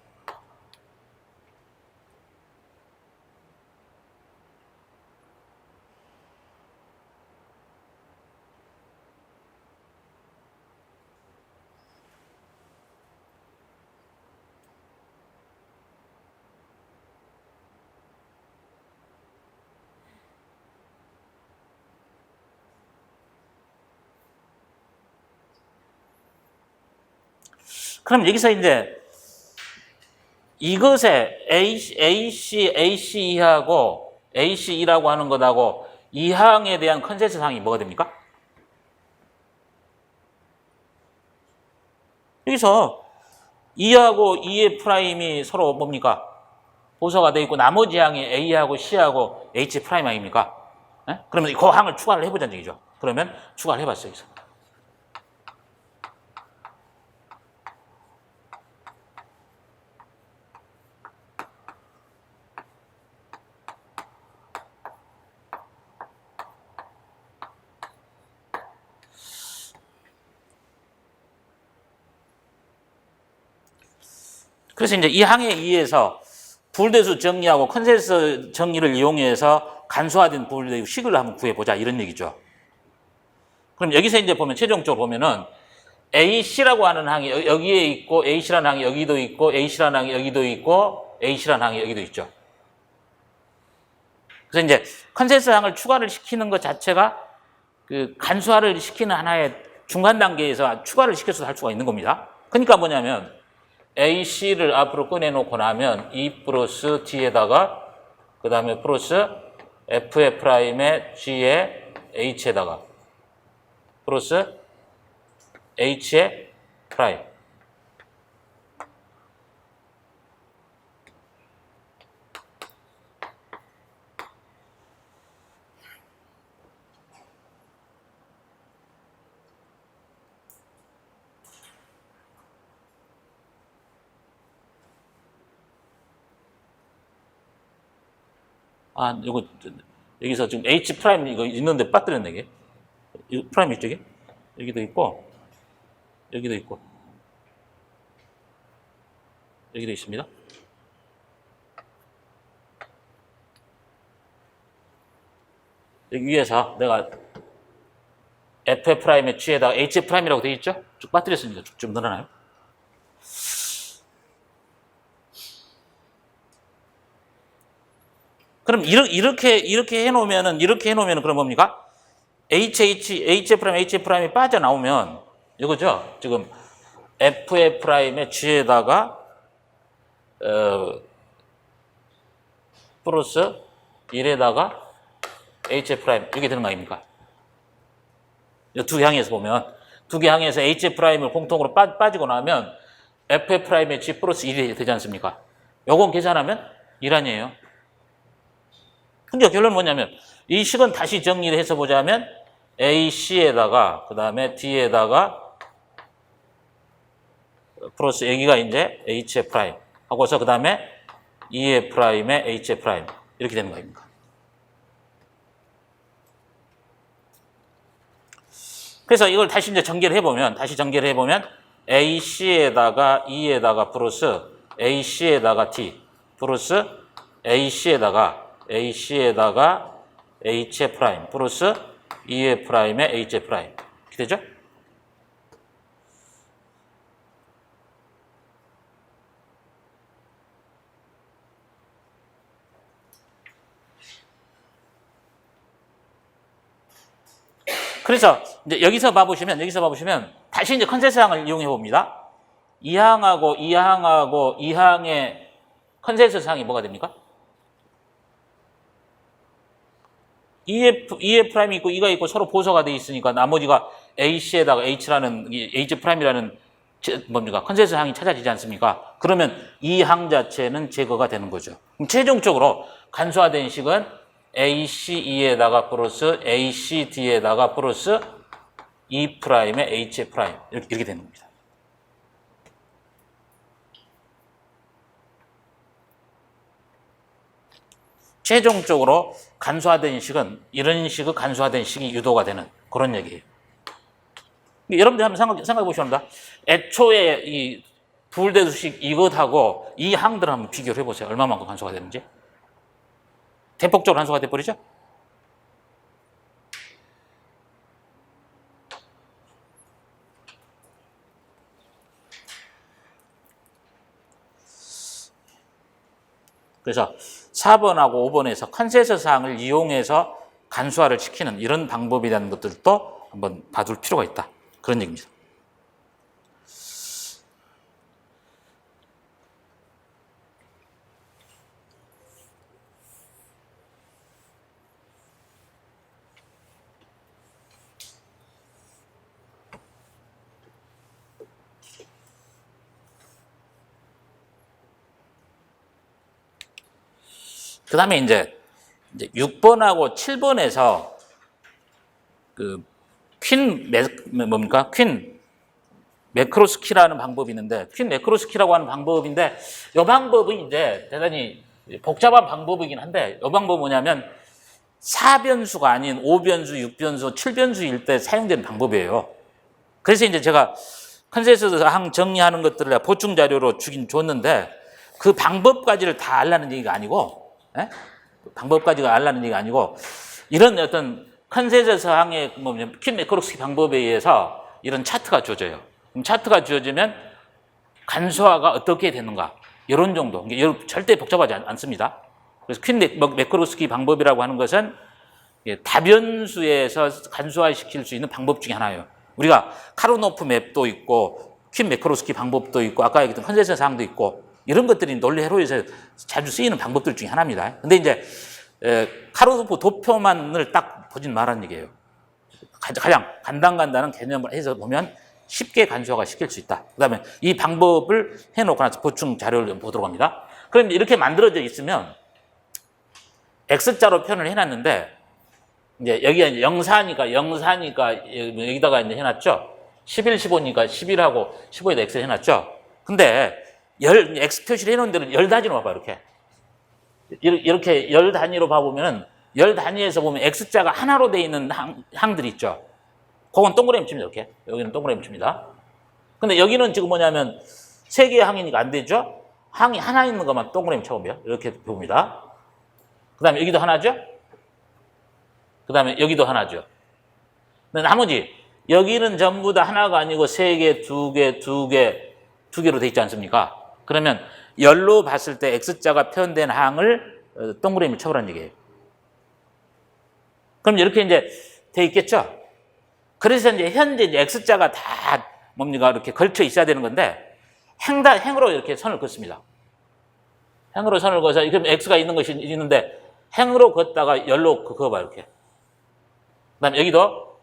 그럼 여기서 이제 이것에 ACE하고 ACE라고 하는 것하고 이 항에 대한 컨센서스 항이 뭐가 됩니까? 여기서 E하고 E의 프라임이 서로 뭡니까? 보서가 되어 있고 나머지 항이 A하고 C하고 H 프라임 항입니까? 네? 그러면 그 항을 추가를 해보자는 얘기죠. 그러면 추가를 해봤어요. 여기서. 그래서 이제 이 항에 의해서 불대수 정리하고 컨센서스 정리를 이용해서 간소화된 불대수 식을 한번 구해보자 이런 얘기죠. 그럼 여기서 이제 보면 최종적으로 보면은 AC라고 하는 항이 여기에 있고 AC라는 항이 여기도 있고 AC라는 항이 여기도 있고 AC라는 항이 여기도 있죠. 그래서 이제 컨센서스 항을 추가를 시키는 것 자체가 그 간소화를 시키는 하나의 중간 단계에서 추가를 시켜서 할 수가 있는 겁니다. 그러니까 뭐냐면 AC를 앞으로 꺼내놓고 나면 E 플러스 D에다가 그 다음에 플러스 F의 프라임에 G에 H에다가 플러스 H의 프라임 이거 여기서 지금 H 프라임 이거 있는데 빠뜨렸네 이게. 이 프라임 이쪽에 여기도 있고 여기도 있고 여기도 있습니다. 여기 위에서 내가 F 프라임의 G에다가 H 프라임이라고 되어 있죠? 쭉 빠뜨렸습니다. 쭉 좀 늘어나요. 그럼 이렇게 해놓으면은 그럼 뭡니까? H 프라임이 빠져나오면 이거죠. 지금 F 프라임의 G에다가 플러스 1에다가 H 프라임 이렇게 되는 거 아닙니까? 두 개 항에서 보면 두 개 항에서 H 프라임을 공통으로 빠지고 나면 F 프라임의 G 플러스 1이 되지 않습니까? 요건 계산하면 1 아니에요. 근데 결론은 뭐냐면 이 식은 다시 정리를 해서 보자면 AC에다가 그 다음에 D에다가 플러스 여기가 이제 H의 프라임 하고서 그 다음에 E의 프라임에 H의 프라임 이렇게 되는 거 아닙니까? 그래서 이걸 다시 이제 전개를 해보면 AC에다가 E에다가 플러스 AC에다가 T 플러스 AC에다가 H의 프라임 플러스 E의 프라임에 H의 프라임 이렇게 되죠? 그래서 이제 여기서 봐보시면 다시 이제 컨센서스 항을 이용해 봅니다. 이 항하고 이 항의 컨센서스 항이 뭐가 됩니까? E의 프라임이 있고 E가 있고 서로 보서가 돼 있으니까 나머지가 AC에다가 H라는 H 프라임이라는 뭡니까? 컨센서스 항이 찾아지지 않습니까? 그러면 이 항 자체는 제거가 되는 거죠. 그럼 최종적으로 간소화된 식은 ACE에다가 플러스 ACD에다가 플러스 E 프라임의 H 프라임 이렇게 되는 겁니다. 최종적으로 간소화된 식은 이런 식의 간소화된 식이 유도가 되는 그런 얘기예요. 여러분들 한번 생각해 보시면 합니다. 애초에 이 불대수식 이것하고 이 항들 한번 비교를 해보세요. 얼마만큼 간소화가 되는지. 대폭적으로 간소화가 돼버리죠? 그래서 4번하고 5번에서 컨센서스 사항을 이용해서 간소화를 시키는 이런 방법이라는 것들도 한번 봐둘 필요가 있다. 그런 얘기입니다. 그 다음에 이제 6번하고 7번에서 퀸 매크로스키라는 방법이 있는데, 퀸 매크로스키라고 하는 방법인데, 이 방법은 이제 대단히 복잡한 방법이긴 한데, 이 방법은 뭐냐면 4변수가 아닌 5변수, 6변수, 7변수일 때 사용되는 방법이에요. 그래서 이제 제가 컨센서스 항 정리하는 것들을 보충 자료로 주긴 줬는데, 그 방법까지를 다 알라는 얘기가 아니고, 방법까지가 알라는 얘기가 아니고, 이런 어떤 컨센서스 항의 퀸 매크로스키 방법에 의해서 이런 차트가 주어져요. 그럼 차트가 주어지면 간소화가 어떻게 되는가, 이런 정도. 절대 복잡하지 않습니다. 그래서 퀸 매크로스키 방법이라고 하는 것은 다변수에서 간소화시킬 수 있는 방법 중에 하나예요. 우리가 카르노프 맵도 있고 퀸 매크로스키 방법도 있고 아까 얘기했던 컨센서스 항도 있고 이런 것들이 논리 회로에서 자주 쓰이는 방법들 중에 하나입니다. 근데 이제 카르노프 도표만을 딱 보진 말하는 얘기예요. 가장 간단한 개념을 해서 보면 쉽게 간소화가 시킬 수 있다. 그 다음에 이 방법을 해놓고 나서 보충 자료를 보도록 합니다. 그럼 이렇게 만들어져 있으면 X자로 표현을 해놨는데, 이제 여기가 이제 영사니까 여기다가 이제 해놨죠. 11, 15니까 11하고 15에다 X를 해놨죠. 근데 X 표시를 해놓은 데는 열 단위로 봐봐, 이렇게 열 단위로 봐보면은 열 단위에서 보면 X자가 하나로 되어 있는 항들이 있죠. 그건 동그라미 칩니다, 이렇게. 여기는 동그라미 칩니다. 근데 여기는 지금 뭐냐면 세 개의 항이니까 안 되죠? 항이 하나 있는 것만 동그라미 쳐보면 이렇게 봅니다. 그 다음에 여기도 하나죠? 그 다음에 여기도 하나죠. 근데 나머지 여기는 전부 다 하나가 아니고 세 개, 두 개로 돼 있지 않습니까? 그러면 열로 봤을 때 X자가 표현된 항을 동그라미 쳐보라는 얘기예요. 그럼 이렇게 이제 돼 있겠죠? 그래서 이제 현재 X자가 다 뭡니까? 이렇게 걸쳐 있어야 되는 건데, 행으로 이렇게 선을 긋습니다. 행으로 선을 그어서, 그럼 X가 있는 것이 있는데, 행으로 긋다가 열로 그어봐, 이렇게. 그 다음에 여기도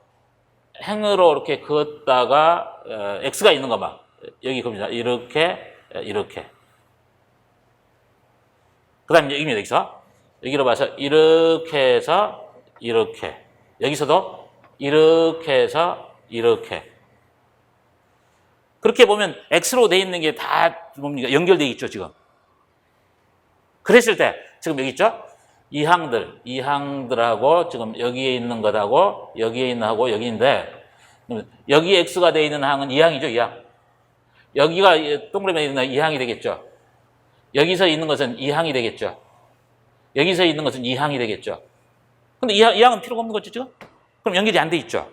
행으로 이렇게 그었다가, X가 있는 것만. 여기 겁니다. 이렇게. 그 다음에 여기입니다, 여기서. 여기로 봐서, 이렇게 해서, 이렇게. 여기서도, 이렇게 해서 이렇게. 그렇게 보면 X로 돼 있는 게 다 뭡니까? 연결돼 있죠, 지금. 그랬을 때 지금 여기 있죠? 이 항들하고 지금 여기에 있는 것하고 여기에 있는 하고 여기 있는데, 여기 X가 돼 있는 항은 이 항이죠, 이 항. 여기가 동그라미에 있는 이 항이 되겠죠. 여기서 있는 것은 이 항이 되겠죠. 여기서 있는 것은 이 항이 되겠죠. 근데 이 항은 필요가 없는 거죠, 지금? 그럼 연결이 안 돼 있죠.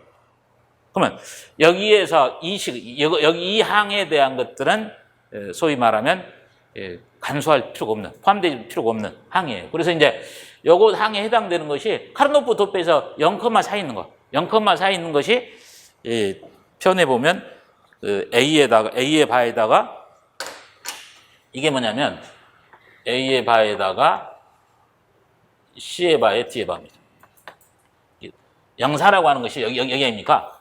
그러면 여기에서 여기 이 항에 대한 것들은 소위 말하면 간소할 필요가 없는, 포함될 필요가 없는 항이에요. 그래서 이제 요거 항에 해당되는 것이 카르노프 도표에서 0,4 있는 거, 0,4 있는 것이 표현해 보면 A의 바에다가 이게 뭐냐면 A의 바에다가 C의 바에 D의 바입니다. 영사라고 하는 것이 여기입니까?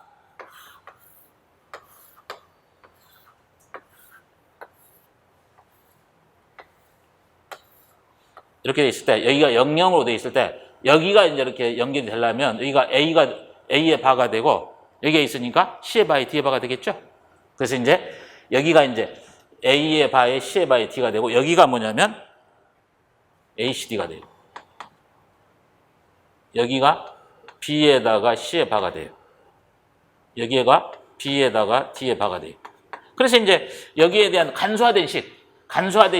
이렇게 돼 있을 때 여기가 00으로 돼 있을 때 여기가 이제 이렇게 연결이 되려면 여기가 A의 바가 되고 여기에 있으니까 C의 바의 D의 바가 되겠죠? 그래서 이제 여기가 이제 A의 바에 C의 바에 D가 되고 여기가 뭐냐면 ACD가 돼요. 여기가 B에다가 C의 바가 돼요. 여기가 B에다가 D의 바가 돼요. 그래서 이제 여기에 대한 간소화된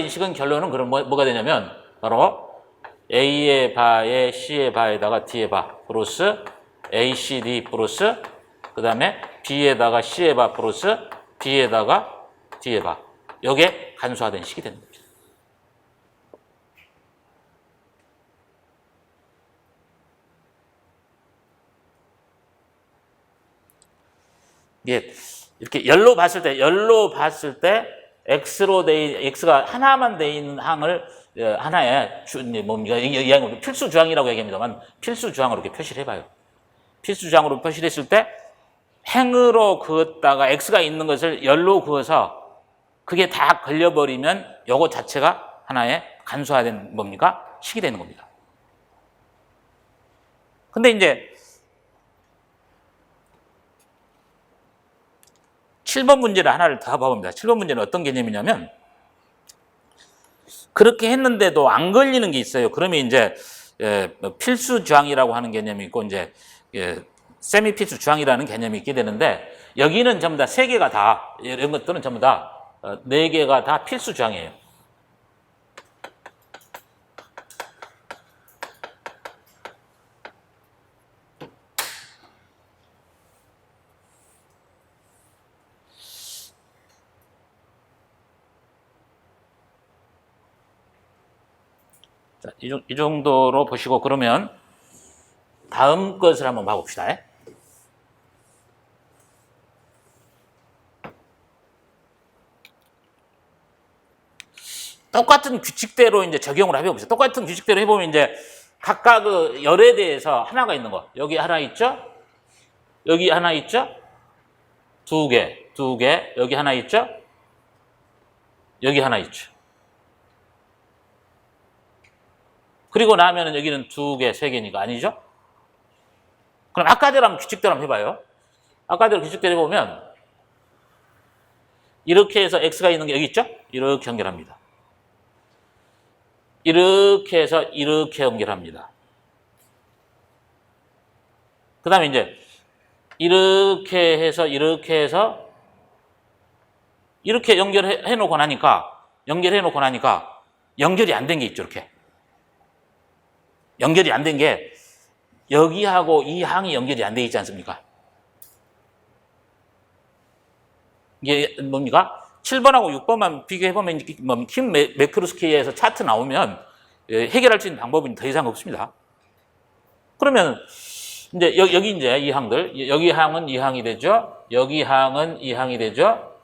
식은 결론은 그럼 뭐가 되냐면 바로 A의 바에 C의 바에다가 D의 바 플러스 ACD 플러스 그 다음에 B에다가 C의 바 플러스 B에다가 D의 바. 이게 간소화된 식이 되는 겁니다. 이게 이렇게 열로 봤을 때 X가 하나만 돼 있는 항을 하나의 뭡니까? 이 항을 필수 주항이라고 얘기합니다만 필수 주항으로 이렇게 표시를 해봐요. 필수 주항으로 표시를 했을 때 행으로 그었다가 X가 있는 것을 열로 그어서 그게 다 걸려버리면 요거 자체가 하나의 간소화된 뭡니까? 식이 되는 겁니다. 근데 이제 7번 문제를 하나를 더 봐봅니다. 7번 문제는 어떤 개념이냐면 그렇게 했는데도 안 걸리는 게 있어요. 그러면 이제 필수 주항이라고 하는 개념이 있고 이제 세미 필수 주항이라는 개념이 있게 되는데 여기는 전부 다 3개가 다 이런 것들은 전부 다 4개가 다 필수 주항이에요. 자, 이 정도로 보시고 그러면 다음 것을 한번 봐봅시다. 똑같은 규칙대로 이제 적용을 해봅시다. 똑같은 규칙대로 해보면 이제 각각 그 열에 대해서 하나가 있는 거. 여기 하나 있죠? 여기 하나 있죠? 두 개. 여기 하나 있죠? 여기 하나 있죠. 그리고 나면은 여기는 2개, 3개니까 아니죠? 그럼 아까대로 한번 규칙대로 한번 해봐요. 아까대로 규칙대로 해보면 이렇게 해서 X가 있는 게 여기 있죠? 이렇게 연결합니다. 이렇게 해서 이렇게 연결합니다. 그 다음에 이제 이렇게 해서 이렇게 연결해 놓고 나니까 연결이 안 된 게 있죠. 이렇게. 연결이 안 된 게 여기하고 이 항이 연결이 안 돼 있지 않습니까? 이게 뭡니까? 7번하고 6번만 비교해보면 킴 매크로스키에서 차트 나오면 해결할 수 있는 방법은 더 이상 없습니다. 그러면 이제 여기 이제 이 항들, 여기 항은 이 항이 되죠. 여기 항은 이 항이 되죠.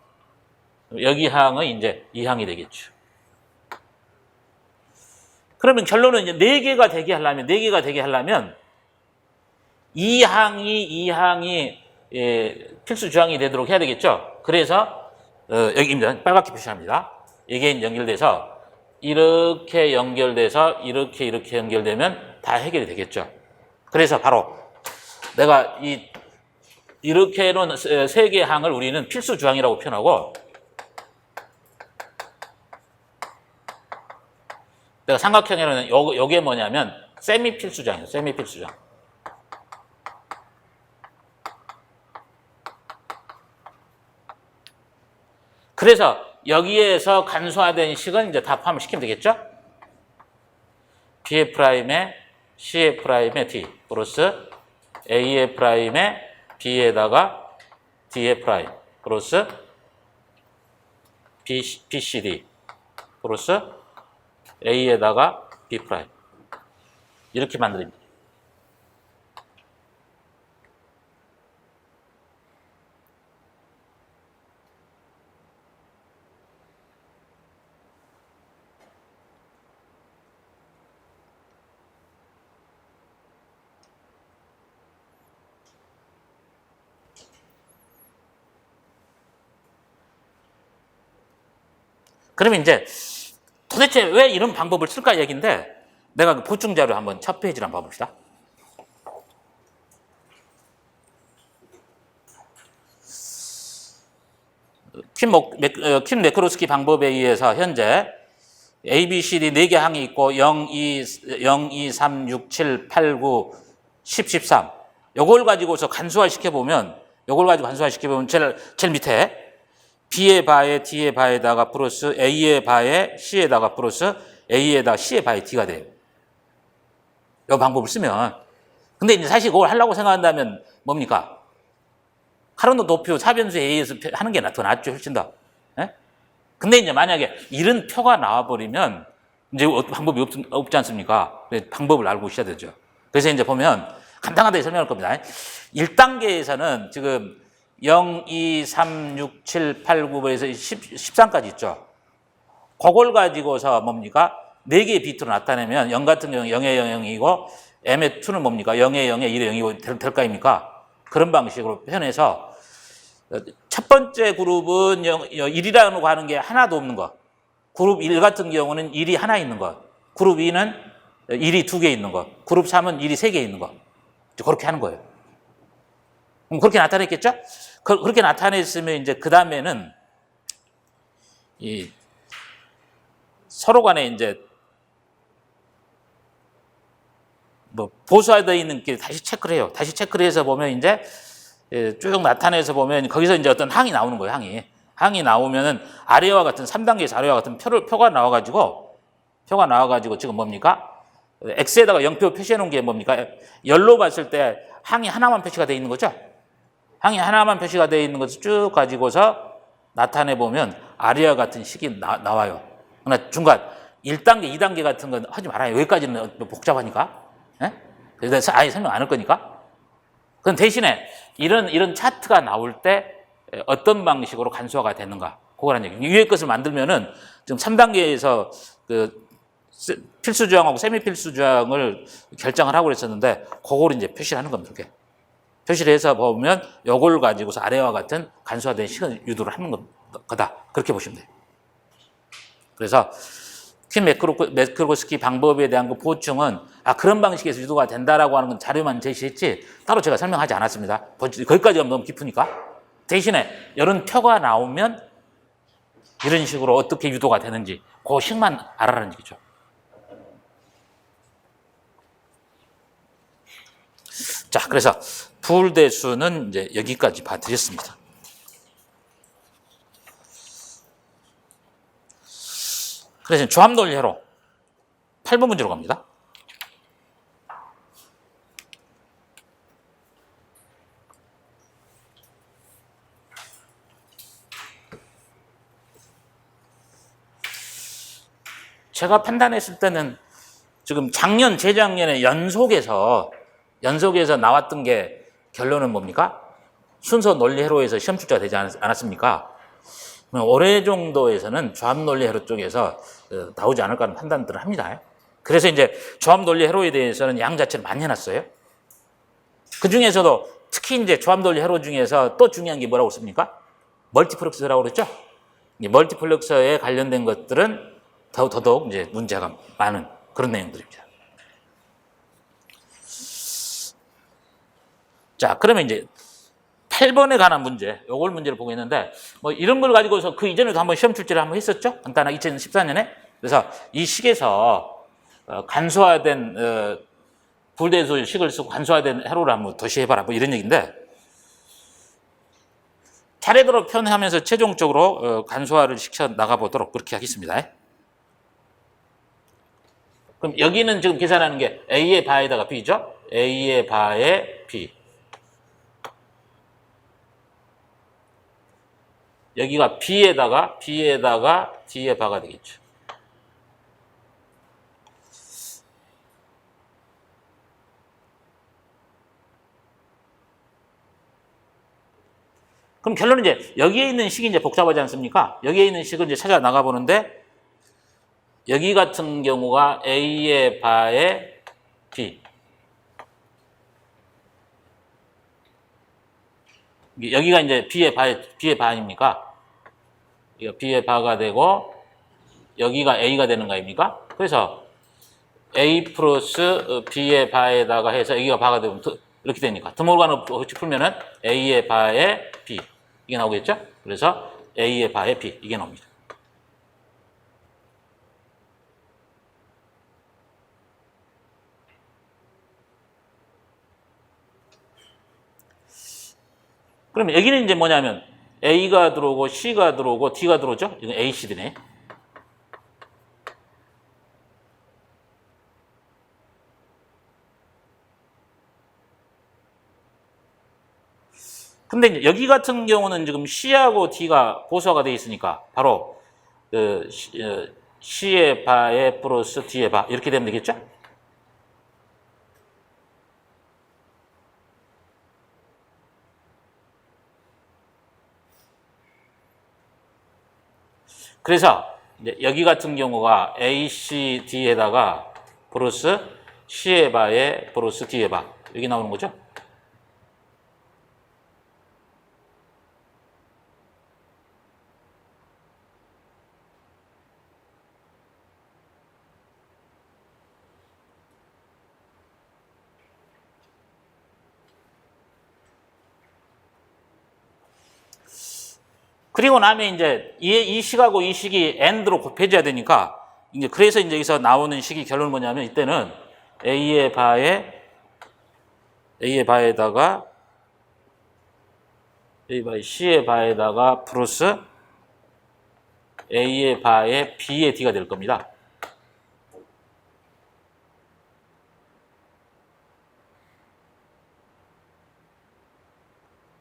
여기 항은 이제 이 항이 되겠죠. 그러면 결론은 이제 4개가 되게 하려면 이 항이 필수 주항이 되도록 해야 되겠죠. 그래서 여기입니다. 빨갛게 표시합니다. 이게 연결돼서 이렇게 연결돼서 이렇게 연결되면 다 해결이 되겠죠. 그래서 바로 내가 이렇게 해놓은 3개의 항을 우리는 필수 주항이라고 표현하고 내가 삼각형에는 요게 뭐냐면 세미 필수 주항이에요. 세미 필수 주항. 그래서 여기에서 간소화된 식은 이제 다 포함을 시키면 되겠죠? B의 프라임에 C의 프라임에 D 플러스 A의 프라임에 B에다가 D의 프라임 플러스 BCD 플러스 A에다가 B 프라임 이렇게 만듭니다. 그러면 이제 도대체 왜 이런 방법을 쓸까 얘기인데 내가 그 보충 자료 한번 첫 페이지를 한번 봐봅시다. 퀸 매크로스키 방법에 의해서 현재 A, B, C, D 4개 항이 있고 0, 2, 3, 6, 7, 8, 9, 10, 13 요걸 가지고서 간소화 시켜보면 제일 밑에 B의 바에 D의 바에다가 플러스 A의 바에 C에다가 플러스 A에다가 C의 바에 D가 돼요. 이 방법을 쓰면. 근데 이제 사실 그걸 하려고 생각한다면 뭡니까? 카르노 도표 사변수 A에서 하는 게 더 낫죠. 훨씬 더. 예? 근데 이제 만약에 이런 표가 나와버리면 이제 방법이 없지 않습니까? 방법을 알고 있어야 되죠. 그래서 이제 보면 간단하게 설명할 겁니다. 1단계에서는 지금 0, 2, 3, 6, 7, 8, 9에서 13까지 있죠. 그걸 가지고서 뭡니까? 4개의 비트로 나타내면 0 같은 경우는 0에 0이고 M의 2는 뭡니까? 0에 0에 1에 0이고 될까 입니까? 그런 방식으로 표현해서 첫 번째 그룹은 1이라고 하는 게 하나도 없는 것. 그룹 1 같은 경우는 1이 하나 있는 것. 그룹 2는 1이 2개 있는 것. 그룹 3은 1이 3개 있는 것. 그렇게 하는 거예요. 그럼 그렇게 나타냈겠죠? 그렇게 나타냈으면 이제 그 다음에는 이 서로 간에 이제 뭐 보수화되어 있는 게 다시 체크를 해요. 다시 체크를 해서 보면 이제 쭉 나타내서 보면 거기서 이제 어떤 항이 나오는 거예요. 항이 나오면은 아래와 같은 3단계에서 아래와 같은 표가 나와가지고 지금 뭡니까? X에다가 0표 표시해 놓은 게 뭡니까? 열로 봤을 때 항이 하나만 표시가 되어 있는 거죠. 항이 하나만 표시가 되어 있는 것을 쭉 가지고서 나타내 보면 아래와 같은 식이 나와요. 그러나 중간 1단계, 2단계 같은 건 하지 말아요. 여기까지는 복잡하니까. 예? 그래서 아예 설명 안 할 거니까. 그럼 대신에 이런 차트가 나올 때 어떤 방식으로 간소화가 되는가. 그거란 얘기. 위의 것을 만들면은 지금 3단계에서 그 필수 조항하고 세미 필수 조항을 결정을 하고 그랬었는데 그걸 이제 표시를 하는 겁니다. 이렇게. 표시를 해서 보면 요걸 가지고서 아래와 같은 간소화된 식을 유도를 하는 거다. 그렇게 보시면 돼요. 그래서 퀸 매크로스키 방법에 대한 그 보충은 그런 방식에서 유도가 된다라고 하는 건 자료만 제시했지 따로 제가 설명하지 않았습니다. 거기까지 하면 너무 깊으니까. 대신에 이런 표가 나오면 이런 식으로 어떻게 유도가 되는지 그 식만 알아라는 얘기죠. 자, 그래서 부울대수는 이제 여기까지 봐드렸습니다. 그래서 조합논리회로 8번 문제로 갑니다. 제가 판단했을 때는 지금 작년, 재작년에 연속해서 나왔던 게 결론은 뭡니까? 순서 논리회로에서 시험 출제가 되지 않았습니까? 올해 정도에서는 조합논리회로 쪽에서 나오지 않을까 하는 판단들을 합니다. 그래서 이제 조합논리회로에 대해서는 양 자체를 많이 해놨어요. 그 중에서도 특히 이제 조합논리회로 중에서 또 중요한 게 뭐라고 씁니까? 멀티플렉서라고 그랬죠? 멀티플렉서에 관련된 것들은 더더욱 이제 문제가 많은 그런 내용들입니다. 자, 그러면 이제 8번에 관한 문제, 요걸 문제를 보고 있는데, 뭐 이런 걸 가지고서 그 이전에도 한번 시험 출제를 한번 했었죠? 간단하게 2014년에. 그래서 이 식에서 간소화된, 부울대수 식을 쓰고 간소화된 회로를 한번 도시해봐라. 뭐 이런 얘기인데, 차례대로 표현하면서 최종적으로 간소화를 시켜 나가보도록 그렇게 하겠습니다. 그럼 여기는 지금 계산하는 게 A의 바에다가 B죠? A의 바에 B. 여기가 B에다가 D의 바가 되겠죠. 그럼 결론은 이제 여기에 있는 식이 이제 복잡하지 않습니까? 여기에 있는 식을 이제 찾아 나가 보는데 여기 같은 경우가 A의 바에 B. 여기가 이제 B의 바입니까? 이거 B의 바가 되고 여기가 A가 되는 거 아닙니까? 그래서 A 플러스 B의 바에다가 해서 여기가 바가 되면 이렇게 되니까 드몰간 법칙 풀면은 A의 바에 B 이게 나오겠죠? 그래서 A의 바에 B 이게 나옵니다. 그러면 여기는 이제 뭐냐면 A가 들어오고 C가 들어오고 D가 들어오죠? 이건 A, C, D네. 근데 이제 여기 같은 경우는 지금 C하고 D가 고소가 돼 있으니까 바로 그 C의 바에 플러스 D의 바 이렇게 되면 되겠죠? 그래서 이제 여기 같은 경우가 A, C, D에다가 플러스 C의 바에 플러스 D의 바 여기 나오는 거죠? 그리고 나면 이제 이 식하고 이 식이 AND로 곱해져야 되니까 이제 그래서 이제 여기서 나오는 식이 결론은 뭐냐면 이때는 A의 바에다가 A 바에 C의 바에다가 플러스 A의 바에 B의 D가 될 겁니다.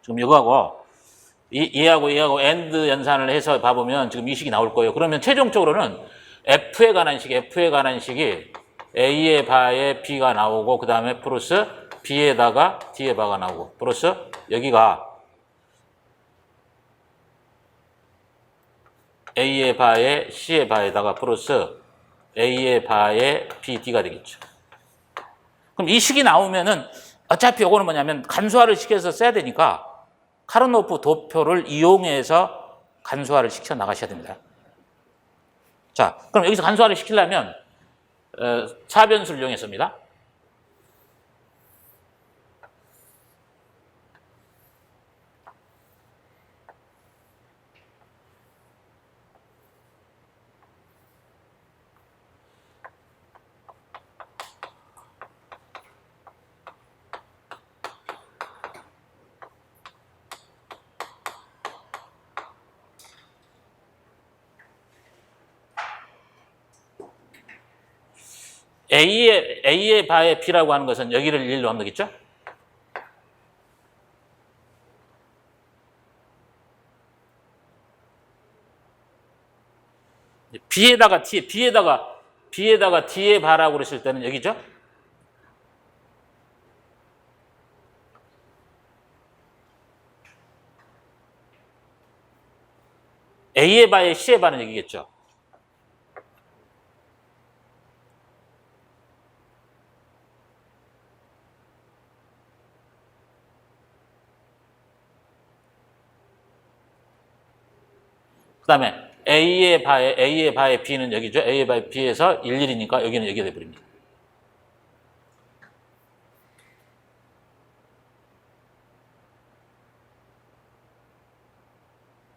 지금 이거하고 얘하고 AND 연산을 해서 봐보면 지금 이 식이 나올 거예요. 그러면 최종적으로는 F에 관한 식이 A의 바에 B가 나오고 그 다음에 플러스 B에다가 D의 바가 나오고 플러스 여기가 A의 바에 C의 바에다가 플러스 A의 바에 B, D가 되겠죠. 그럼 이 식이 나오면은 어차피 요거는 뭐냐면 간소화를 시켜서 써야 되니까 카르노프 도표를 이용해서 간소화를 시켜 나가셔야 됩니다. 자, 그럼 여기서 간소화를 시키려면 차변수를 이용했습니다. A의 바에 B라고 하는 것은 여기를 일로 하면 되겠죠? B에다가 D의 바라고 그랬을 때는 여기죠? A의 바에 C의 바는 여기겠죠? 그 다음에 A의 바에 B는 여기죠? A의 바에 B에서 11이니까 여기는 여기가 돼버립니다.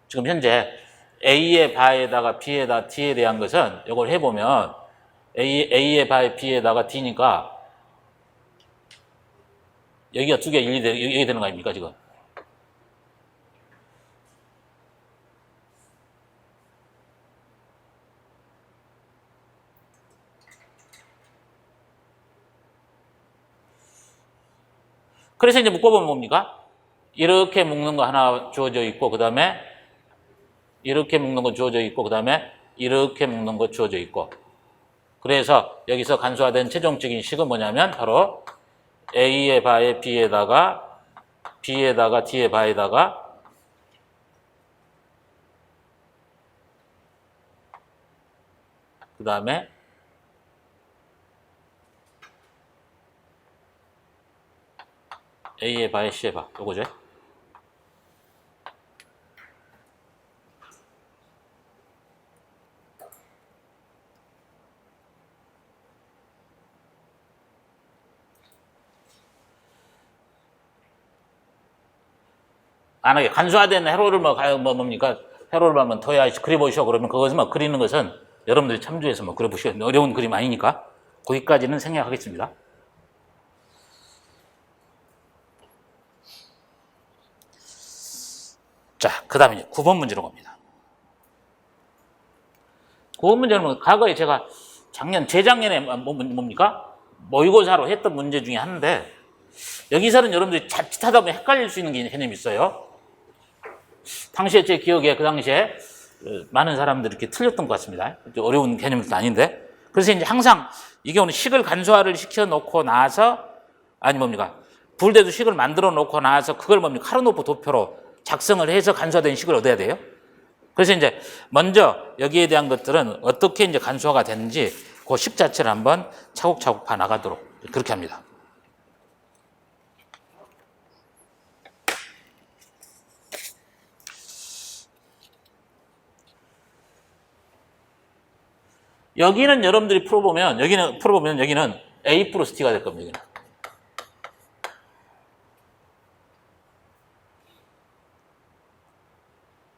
지금 현재 A의 바에다가 B에다 D에 대한 것은 이걸 해보면 A의 바에 B에다가 D니까 여기가 두 개 일이 여기 되는 거 아닙니까 지금? 그래서 이제 묶어보면 뭡니까? 이렇게 묶는 거 하나 주어져 있고 그 다음에 이렇게 묶는 거 주어져 있고 그 다음에 이렇게 묶는 거 주어져 있고 그래서 여기서 간소화된 최종적인 식은 뭐냐면 바로 A의 바에 B에다가 D의 바에다가 그 다음에 A의 바에 C의 바 요거죠. 만약에 간소화된 회로를 뭡니까? 회로를 한번 더야 그려보시오. 그러면 그것은 그리는 것은 여러분들이 참조해서 그려보시오. 어려운 그림 아니니까. 거기까지는 생략하겠습니다. 자, 그 다음에 9번 문제로 갑니다. 9번 문제는 과거에 제가 재작년에 뭡니까? 모의고사로 했던 문제 중에 하나인데, 여기서는 여러분들이 자칫하다 보면 헷갈릴 수 있는 개념이 있어요. 당시에 제 기억에 그 당시에 많은 사람들이 이렇게 틀렸던 것 같습니다. 어려운 개념도 아닌데. 그래서 이제 항상 이 경우는 식을 간소화를 시켜 놓고 나서, 아니 뭡니까? 불대도 식을 만들어 놓고 나서 그걸 카르노프 도표로 작성을 해서 간소화된 식을 얻어야 돼요. 그래서 이제 먼저 여기에 대한 것들은 어떻게 이제 간소화가 되는지 그 식 자체를 한번 차곡차곡 봐 나가도록 그렇게 합니다. 여기는 여러분들이 풀어보면 여기는 A 플러스 T가 될 겁니다. 여기는.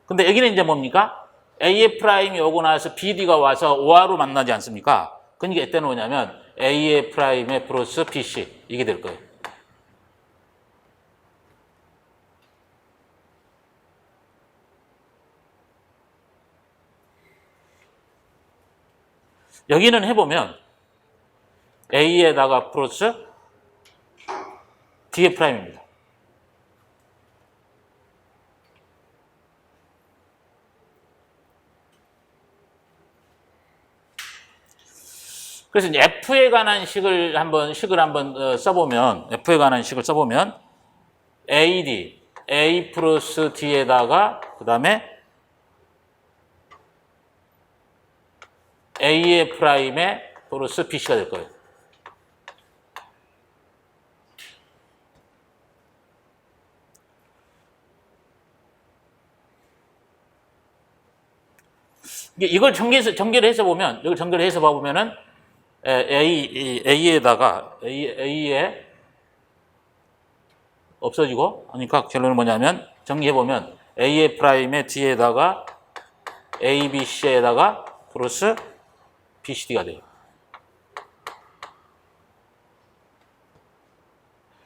근데 여기는 이제 뭡니까? A의 프라임이 오고 나서 BD가 와서 OR로 만나지 않습니까? 그러니까 이때는 뭐냐면 A의 프라임에 플러스 BC 이게 될 거예요. 여기는 해보면 A에다가 플러스 D의 프라임입니다. 그래서 이제 F에 관한 식을 한번 써보면 F에 관한 식을 써보면 AD, A 플러스 D에다가 그 다음에 A의 프라임에 플러스 BC가 될 거예요. 이걸 전개를 해서 보면, 이걸 전개를 해서 봐보면은 A에다가 A에 없어지고 그러니까 결론은 뭐냐면 정리해보면 A의 프라임에 D에다가 A, B, C에다가 플러스 BCD가 돼요.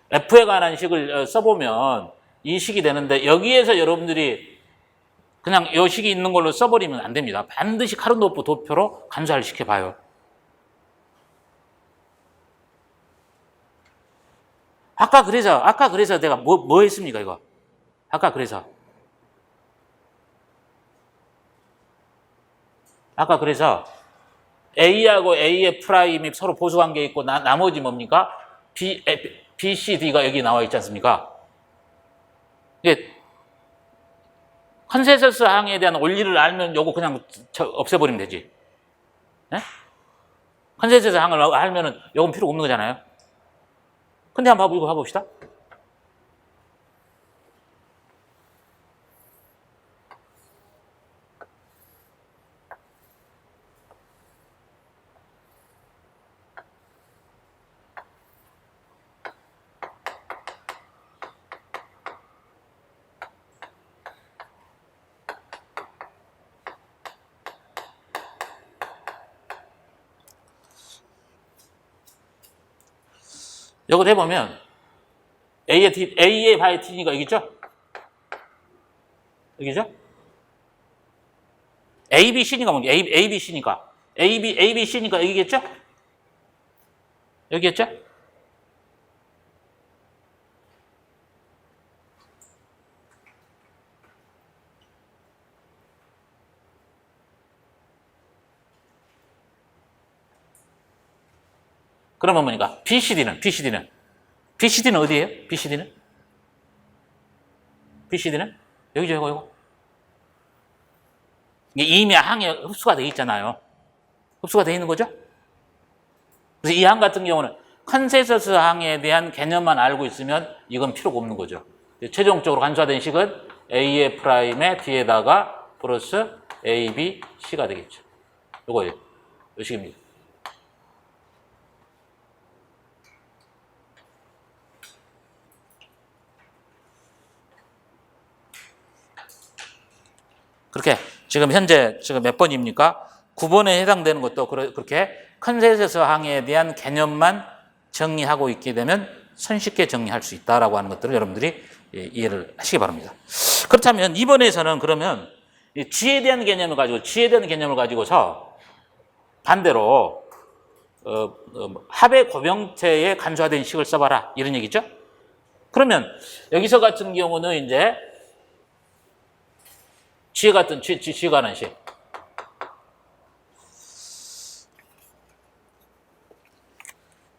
F에 관한 식을 써보면 이 식이 되는데 여기에서 여러분들이 그냥 이 식이 있는 걸로 써버리면 안 됩니다. 반드시 카르노프 도표로 간소화를 시켜봐요. 아까 그래서 내가 뭐 했습니까, 이거? 아까 그래서 A하고 A의 프라임이 서로 보수관계에 있고 나머지 뭡니까? B, C, D가 여기 나와 있지 않습니까? 이게 컨센서스 항에 대한 원리를 알면 요거 그냥 없애버리면 되지. 네? 컨센서스 항을 알면은 요건 필요 없는 거잖아요. 근데 한번 이거 봐봅시다. 요거 해보면 A의 바이 T니까 여기죠? 여기죠? A, B, C니까 뭔지 A, B, C니까 A, B, C니까 여기겠죠? 여기겠죠? 그러면 뭐니까 BCD는 어디예요? BCD는 여기죠, 이거. 이미 항에 흡수가 돼 있잖아요. 흡수가 돼 있는 거죠? 그래서 이 항 같은 경우는 컨센서스 항에 대한 개념만 알고 있으면 이건 필요가 없는 거죠. 최종적으로 간소화된 식은 A의 프라임에 D에다가 플러스 A, B, C가 되겠죠. 요거예요. 요 식입니다. 그렇게 지금 현재 지금 몇 번입니까? 9번에 해당되는 것도 그렇게 컨센서스 항에 대한 개념만 정리하고 있게 되면 손쉽게 정리할 수 있다라고 하는 것들을 여러분들이 이해를 하시기 바랍니다. 그렇다면 2번에서는 그러면 G에 대한 개념을 가지고서 반대로 합의 고병체에 간소화된 식을 써봐라 이런 얘기죠. 그러면 여기서 같은 경우는 이제 G에 관한 식.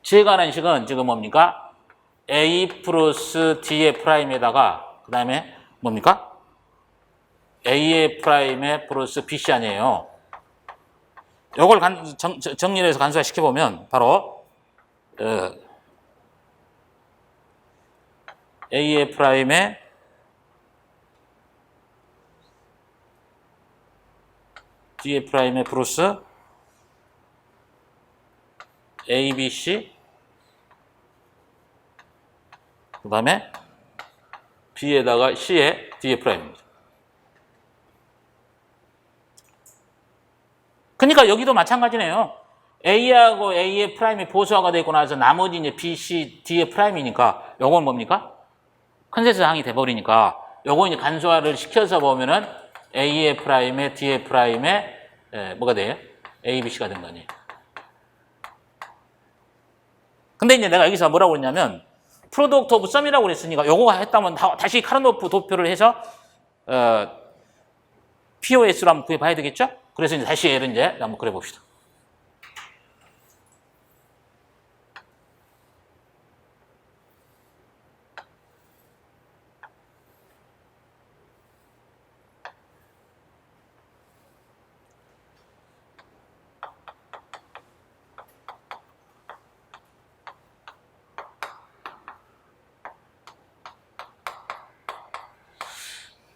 G에 관한 식은 지금 뭡니까? A 플러스 D의 프라임에다가 그 다음에 뭡니까? A의 프라임에 플러스 BC 아니에요. 이걸 정리를 해서 간소화 시켜보면 바로 A의 프라임에 D의 프라임에 플러스 ABC 그 다음에 B에다가 C의 D의 프라임입니다. 그러니까 여기도 마찬가지네요. A하고 A의 프라임이 보수화가 되고 나서 나머지 이제 B, C, D의 프라임이니까 요건 뭡니까? 컨센서스 항이 돼버리니까 요거 이제 간소화를 시켜서 보면은 A의 프라임에 D의 프라임에 뭐가 돼요? A, B, C가 된 거 아니에요. 근데 이제 내가 여기서 뭐라고 그랬냐면 프로덕트 오브 썸이라고 그랬으니까 요거 했다면 다시 카르노프 도표를 해서 POS로 한번 구해봐야 되겠죠? 그래서 이제 다시 얘를 이제 한번 그려봅시다.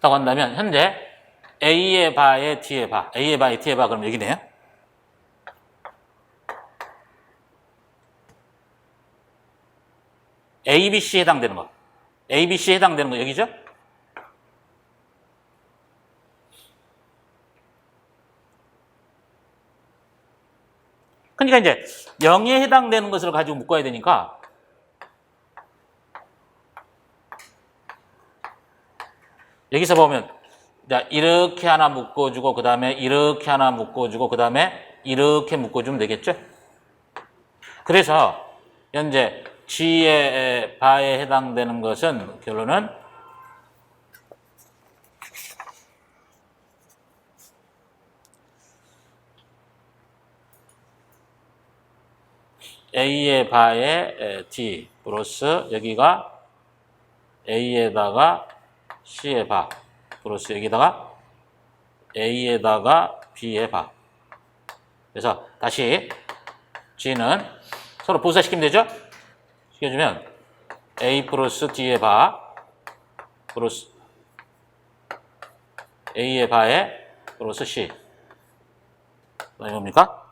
라고 한다면 현재 A의 바에 D의 바, A의 바에 D의 바 그럼 여기네요. ABC에 해당되는 거. ABC에 해당되는 거 여기죠? 그러니까 이제 0에 해당되는 것을 가지고 묶어야 되니까 여기서 보면 이렇게 하나 묶어주고 그 다음에 이렇게 하나 묶어주고 그 다음에 이렇게 묶어주면 되겠죠? 그래서 현재 G의 바에 해당되는 것은 결론은 A의 바에 D 플러스 여기가 A에다가 C의 바 플러스 여기다가 A에다가 B의 바. 그래서 다시 G는 서로 분사시키면 되죠? 시켜주면 A 플러스 D의 바 플러스 A의 바에 플러스 C. 그다음에 뭡니까?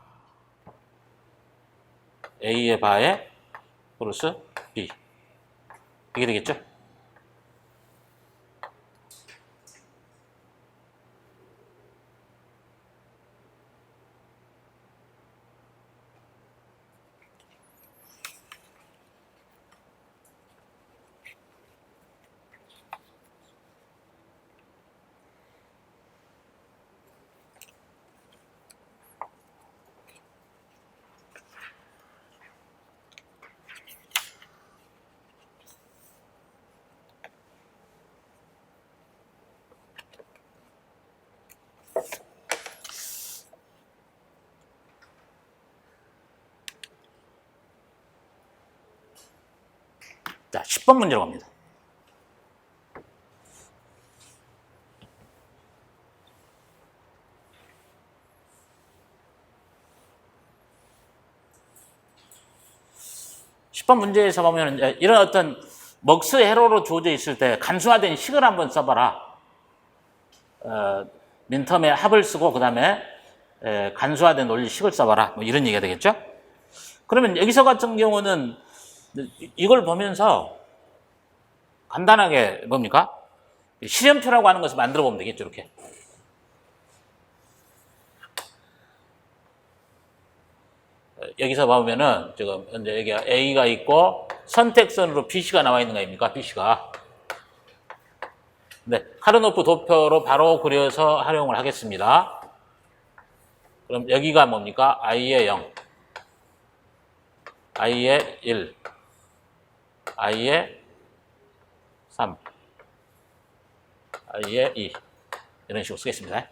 A의 바에 플러스 B. 이게 되겠죠? 자, 10번 문제로 갑니다. (10번) 문제에서 보면 이런 어떤 먹스 회로로 주어져 있을 때 간소화된 식을 한번 써봐라. 민텀에 합을 쓰고 그 다음에 간소화된 논리 식을 써봐라. 뭐 이런 얘기가 되겠죠? 그러면 여기서 같은 경우는 이걸 보면서 간단하게 뭡니까? 시험표라고 하는 것을 만들어 보면 되겠죠, 이렇게. 여기서 보면은 지금 현재 여기가 A가 있고 선택선으로 BC가 나와 있는 거 아닙니까? BC가. 네, 카르노프 도표로 바로 그려서 활용을 하겠습니다. 그럼 여기가 뭡니까? i의 0, i의 1, i의 3, i의 2 이런 식으로 쓰겠습니다.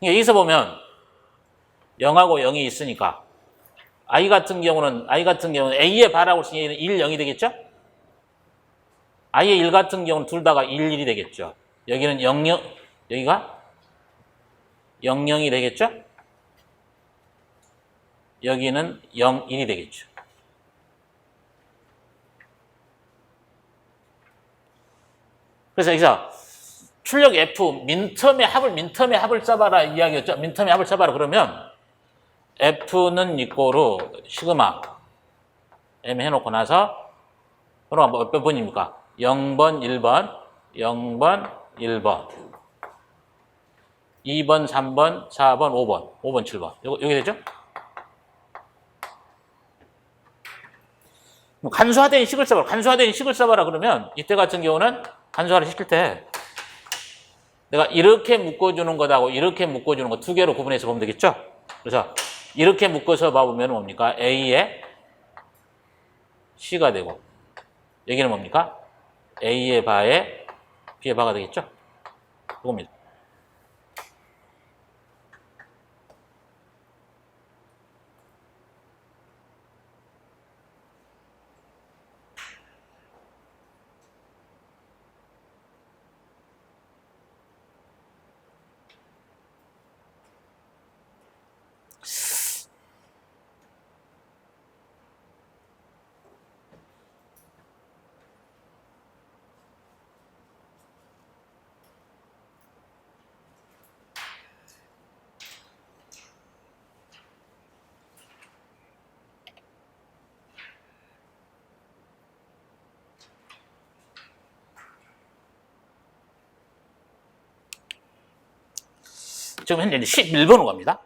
여기서 보면 0하고 0이 있으니까 i 같은 경우는 a의 바라고 쓰니 1, 0이 되겠죠? i의 1 같은 경우는 둘 다가 1, 1이 되겠죠. 여기는 0, 0, 여기가 0, 0이 되겠죠? 여기는 0, 1이 되겠죠. 그래서 여기서 출력 F, 민텀의 합을 써봐라 이야기였죠. 민텀의 합을 써봐라 그러면 F는 이꼬르 시그마 M 해놓고 나서 그럼 몇 번입니까? 0번, 1번, 0번, 1번 2번, 3번, 4번, 5번, 5번, 7번 여기 되죠? 간소화된 식을 써봐라 그러면 이때 같은 경우는 간소화를 시킬 때 내가 이렇게 묶어주는 것하고 이렇게 묶어주는 거 두 개로 구분해서 보면 되겠죠? 그래서 이렇게 묶어서 봐보면 뭡니까? A의 C가 되고 여기는 뭡니까? A의 바에 B의 바가 되겠죠? 그겁니다. 지금 현재 11번으로 갑니다.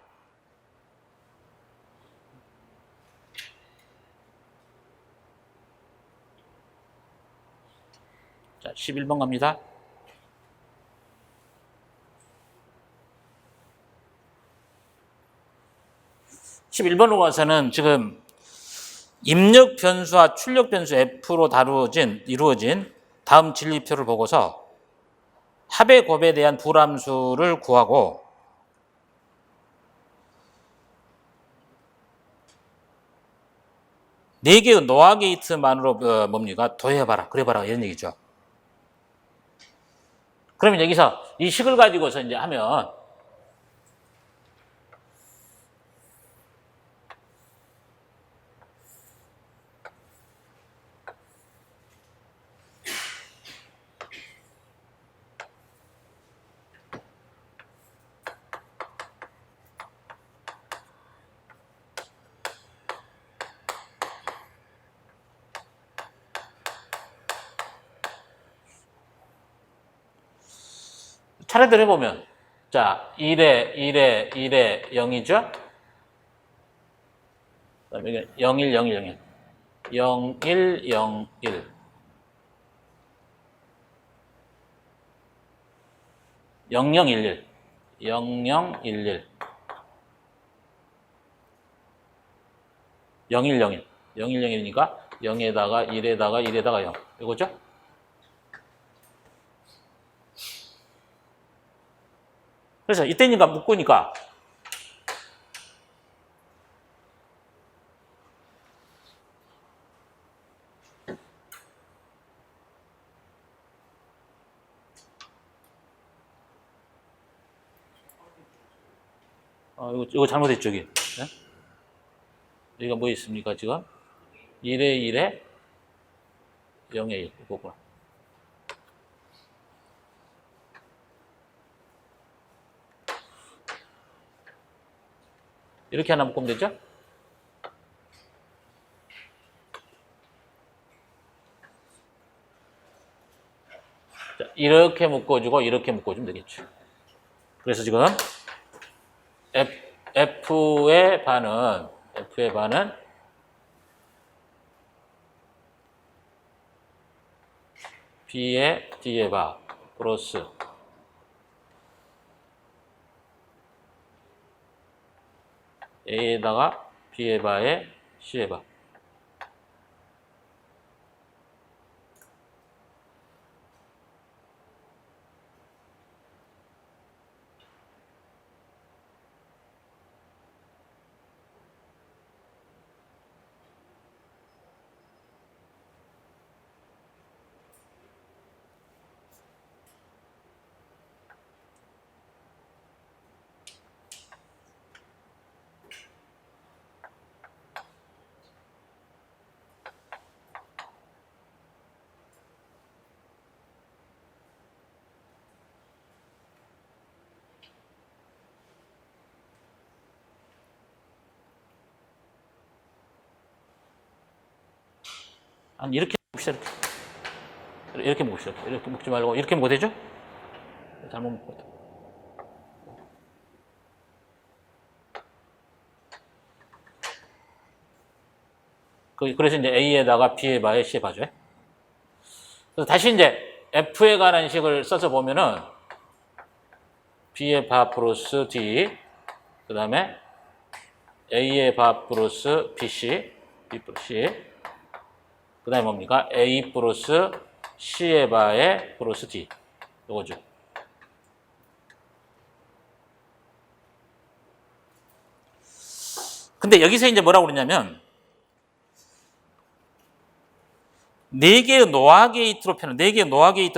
자, 11번 갑니다. (11번으로) 가서는 지금 입력 변수와 출력 변수 F로 이루어진 다음 진리표를 보고서 합의 곱에 대한 불함수를 구하고 네 개의 노아 게이트만으로 뭡니까? 더해봐라, 그래봐라 이런 얘기죠. 그러면 여기서 이 식을 가지고서 이제 하면 차례대로 해보면 자 1에 0이죠. 그 다음에 0, 1, 0, 1, 0, 1 0, 1, 0, 1 0, 0, 1, 1 0, 0, 1, 1 0, 1, 0, 1 0, 1, 0, 1이니까 0에다가 1에다가 1에다가 0 이거죠? 그래서 이때니까 묶으니까 이거 잘못했죠, 여기. 네? 여기가 뭐 있습니까, 지금? 1에 1에 0에 1. 이거구나. 이렇게 하나 묶으면 되죠? 자, 이렇게 묶어주고, 이렇게 묶어주면 되겠죠. 그래서 지금 F의 반은 B의 D의 바 플러스 A에다가 B의 바에 C의 바. 아니 이렇게 봅시다. 이렇게 먹읍시다. 이렇게 먹지 말고 이렇게 먹어도 되죠? 잘못 먹었다. 그래서 이제 A에다가 B의 바에 C의 바죠. 그래서 다시 이제 F에 관한 식을 써서 보면은 B의 바 플러스 D, 그 다음에 A의 바 플러스 BC, B 플러스 C, 그 다음에 뭡니까? A 플러스 C의 바에 플러스 D. 요거죠. 근데 여기서 이제 뭐라고 그러냐면, 4개의 노화 게이트로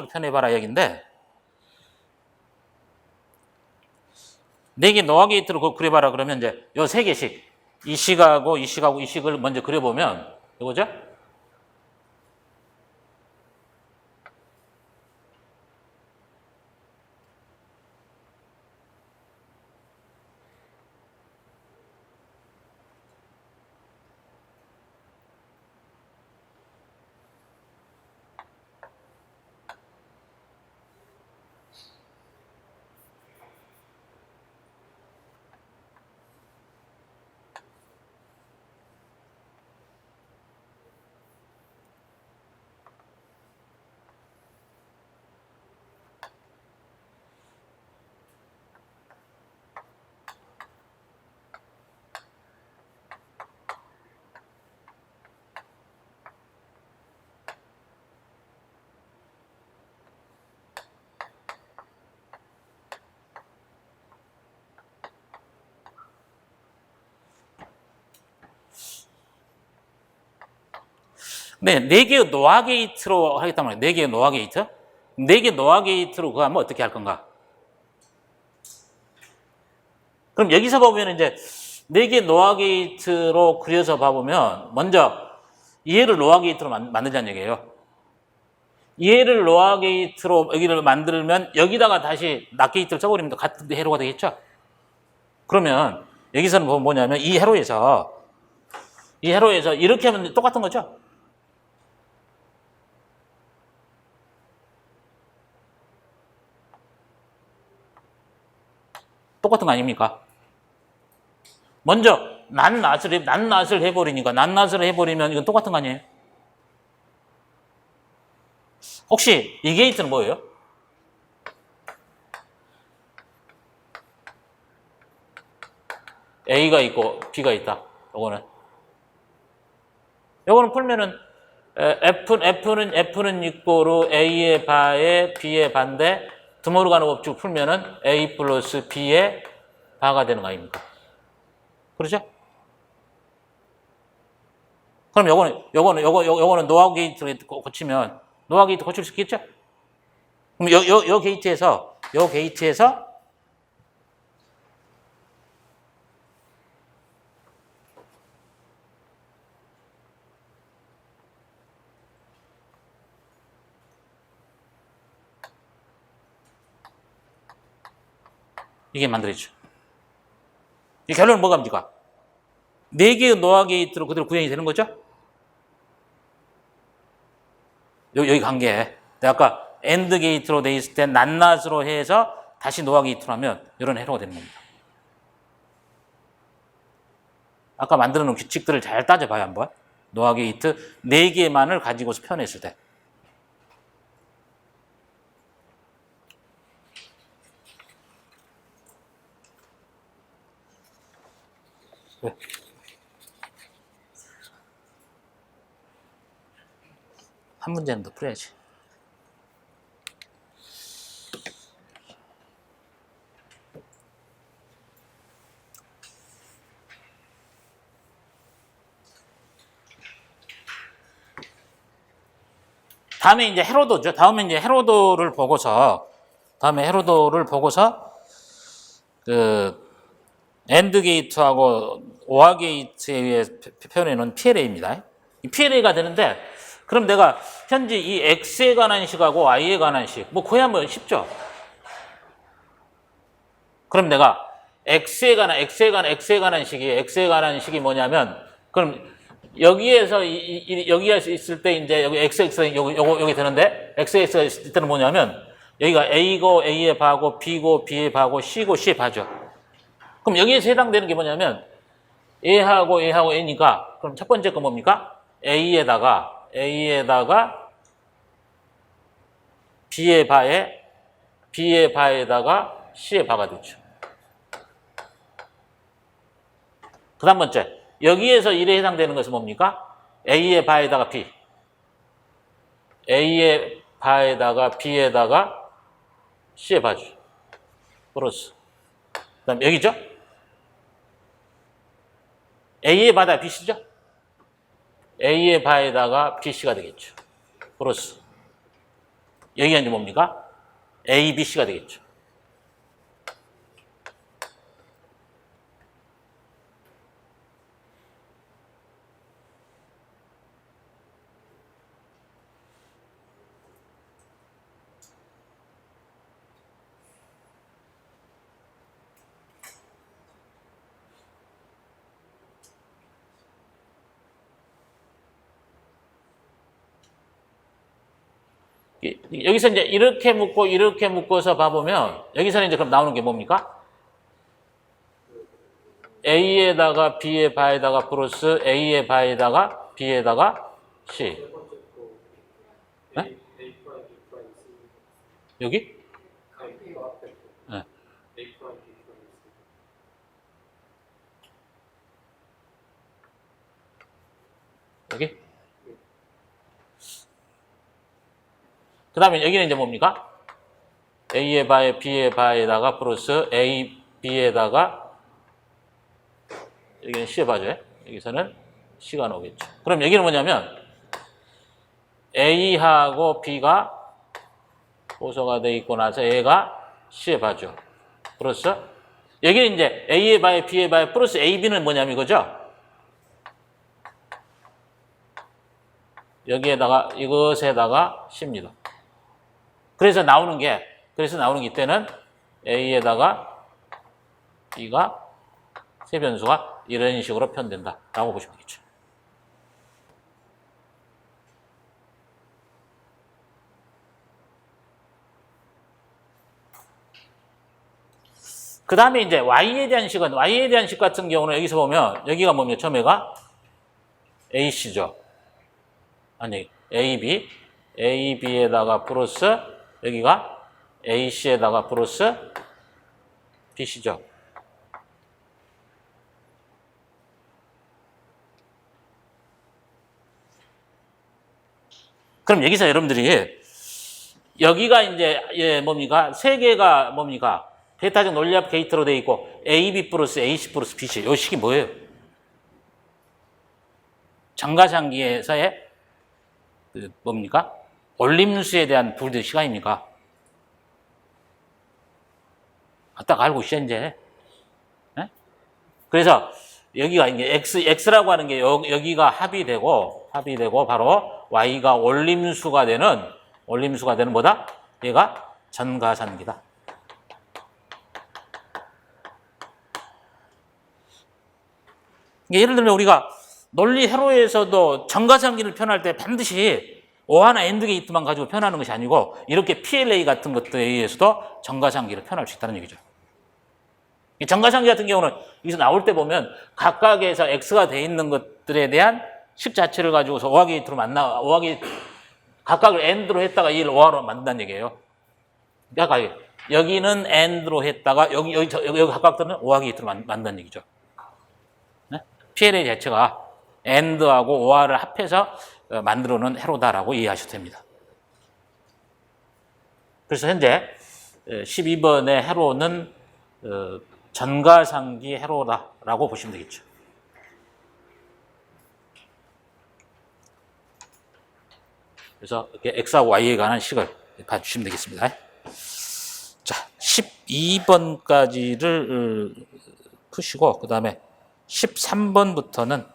표현해봐라 얘기인데, 4개 노화 게이트로 그려봐라 그러면 이제 요 3개씩, 이 식하고 이 식하고 이 식을 먼저 그려보면, 이거죠? 네, 4개의 노화 게이트로 하겠단 말이에요. 4개의 노화 게이트. 4개 노화 게이트로 그거 하면 어떻게 할 건가? 그럼 여기서 보면 이제 4개 노화 게이트로 그려서 봐보면 먼저 얘를 노화 게이트로 만들자는 얘기예요. 얘를 노화 게이트로 여기를 만들면 여기다가 다시 납 게이트를 써버리면 같은 회로가 되겠죠? 그러면 여기서는 뭐냐면 이 회로에서 이렇게 하면 똑같은 거죠? 똑같은 거 아닙니까? 먼저 낱낱을 해버리니까 낱낱을 해버리면 이건 똑같은 거 아니에요? 혹시 이 게이트는 뭐예요? A가 있고 B가 있다. 요거는 풀면은 F는 이꼬르 A의 바에 B의 반대 드모르가노 법칙 풀면은 A 플러스 B의 바가 되는 거 아닙니까? 그렇죠? 그럼 요거는 노화 게이트를 고치면 노화 게이트 고칠 수 있겠죠? 그럼 요 게이트에서 이게 만들어지죠. 이 결론은 뭐가 합니까? 4개의 노화 게이트로 그대로 구현이 되는 거죠? 여기 관계. 내가 아까 엔드 게이트로 돼 있을 때 낱낱으로 해서 다시 노화 게이트로 하면 이런 회로가 되는 겁니다. 아까 만들어 놓은 규칙들을 잘 따져봐요, 한번. 노아 게이트 4개만을 가지고서 표현했을 때. 왜? 한 문제는 더 풀어야지. 다음에 이제 헤로도죠. 다음에 이제 헤로도를 보고서 그 엔드 게이트하고 오아 게이트에 의해 표현해 놓은 PLA입니다. 이 PLA가 되는데 그럼 내가 현재 이 X에 관한 식하고 Y에 관한 식, 뭐 거의 한번 쉽죠? 그럼 내가 X에 관한 식이 뭐냐면 그럼 여기에서 여기가 있을 때 이제 여기 XX 여기 되는데 XX가 있을 때는 뭐냐면 여기가 A고 A의 바고 B고 B의 바고 C고 C의 바죠. 그럼 여기에서 해당되는 게 뭐냐면 A하고 N이니까 그럼 첫 번째 거 뭡니까? A에다가 B의 바에다가 C의 바가 되죠. 그 다음 번째, 여기에서 1에 해당되는 것은 뭡니까? A의 바에다가 B. A의 바에다가 B에다가 C의 바죠. 플러스. 그 다음 여기죠? A의 바다 BC죠? A의 바에다가 BC가 되겠죠. 플러스. 여기가 이제 뭡니까? A, B, C가 되겠죠. 여기서 이제 이렇게 묶어서 봐보면 여기서는 이제 그럼 나오는 게 뭡니까? A에다가 B의 바에다가 플러스 A의 바에다가 B에다가 C. 네? 여기? 네. 여기? 그 다음에 여기는 이제 뭡니까? A의 바에 B의 바에다가 플러스 A, B에다가 여기는 C의 바죠. 여기서는 C가 나오겠죠. 그럼 여기는 뭐냐면 A하고 B가 호소가 돼 있고 나서 A가 C의 바죠. 플러스 여기는 이제 A의 바에 B의 바에 플러스 A, B는 뭐냐면 이거죠. 여기에다가 이것에다가 C입니다. 그래서 나오는 게 이때는 A에다가 B가 세 변수가 이런 식으로 표현된다라고 보시면 되겠죠. 그 다음에 이제 Y에 대한 식 같은 경우는 여기서 보면 여기가 뭡니까? 처음에가 AC죠. 아니 AB, AB에다가 플러스 여기가 AC에다가 플러스 BC죠. 그럼 여기서 여러분들이 여기가 이제 뭡니까? 세 개가 뭡니까? 베타적 논리합 게이트로 되어 있고 AB 플러스 AC 플러스 BC. 이 식이 뭐예요? 정가장기에서의 뭡니까? 올림수에 대한 불드 시간입니까? 딱 알고 있어 이제. 네? 그래서 여기가 이제 X라고 하는 게 여기가 합이 되고 바로 Y가 올림수가 되는 뭐다? 얘가 전가산기다. 예를 들면 우리가 논리 회로에서도 전가산기를 표현할 때 반드시 오하나 엔드 게이트만 가지고 표현하는 것이 아니고 이렇게 PLA 같은 것들에 의해서도 전가산기를 표현할 수 있다는 얘기죠. 정가상기 같은 경우는 여기서 나올 때 보면 각각에서 x가 돼 있는 것들에 대한 식 자체를 가지고서 오하기 게이트로 오하기 각각을 and로 했다가 이를 오하로 만든다는 얘기예요. 그러니까 여기는 and로 했다가 여기 각각들은 오하기 게이트로 만든다는 얘기죠. 네? PLA 자체가 and하고 오하를 합해서 만들어놓은 회로다라고 이해하셔도 됩니다. 그래서 현재 12번의 회로는 전가상기 회로다라고 보시면 되겠죠. 그래서 이렇게 x하고 y에 관한 식을 봐주시면 되겠습니다. 자, 12번까지를 푸시고 그 다음에 13번부터는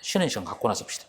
쉬는 시간 갖고 나서 봅시다.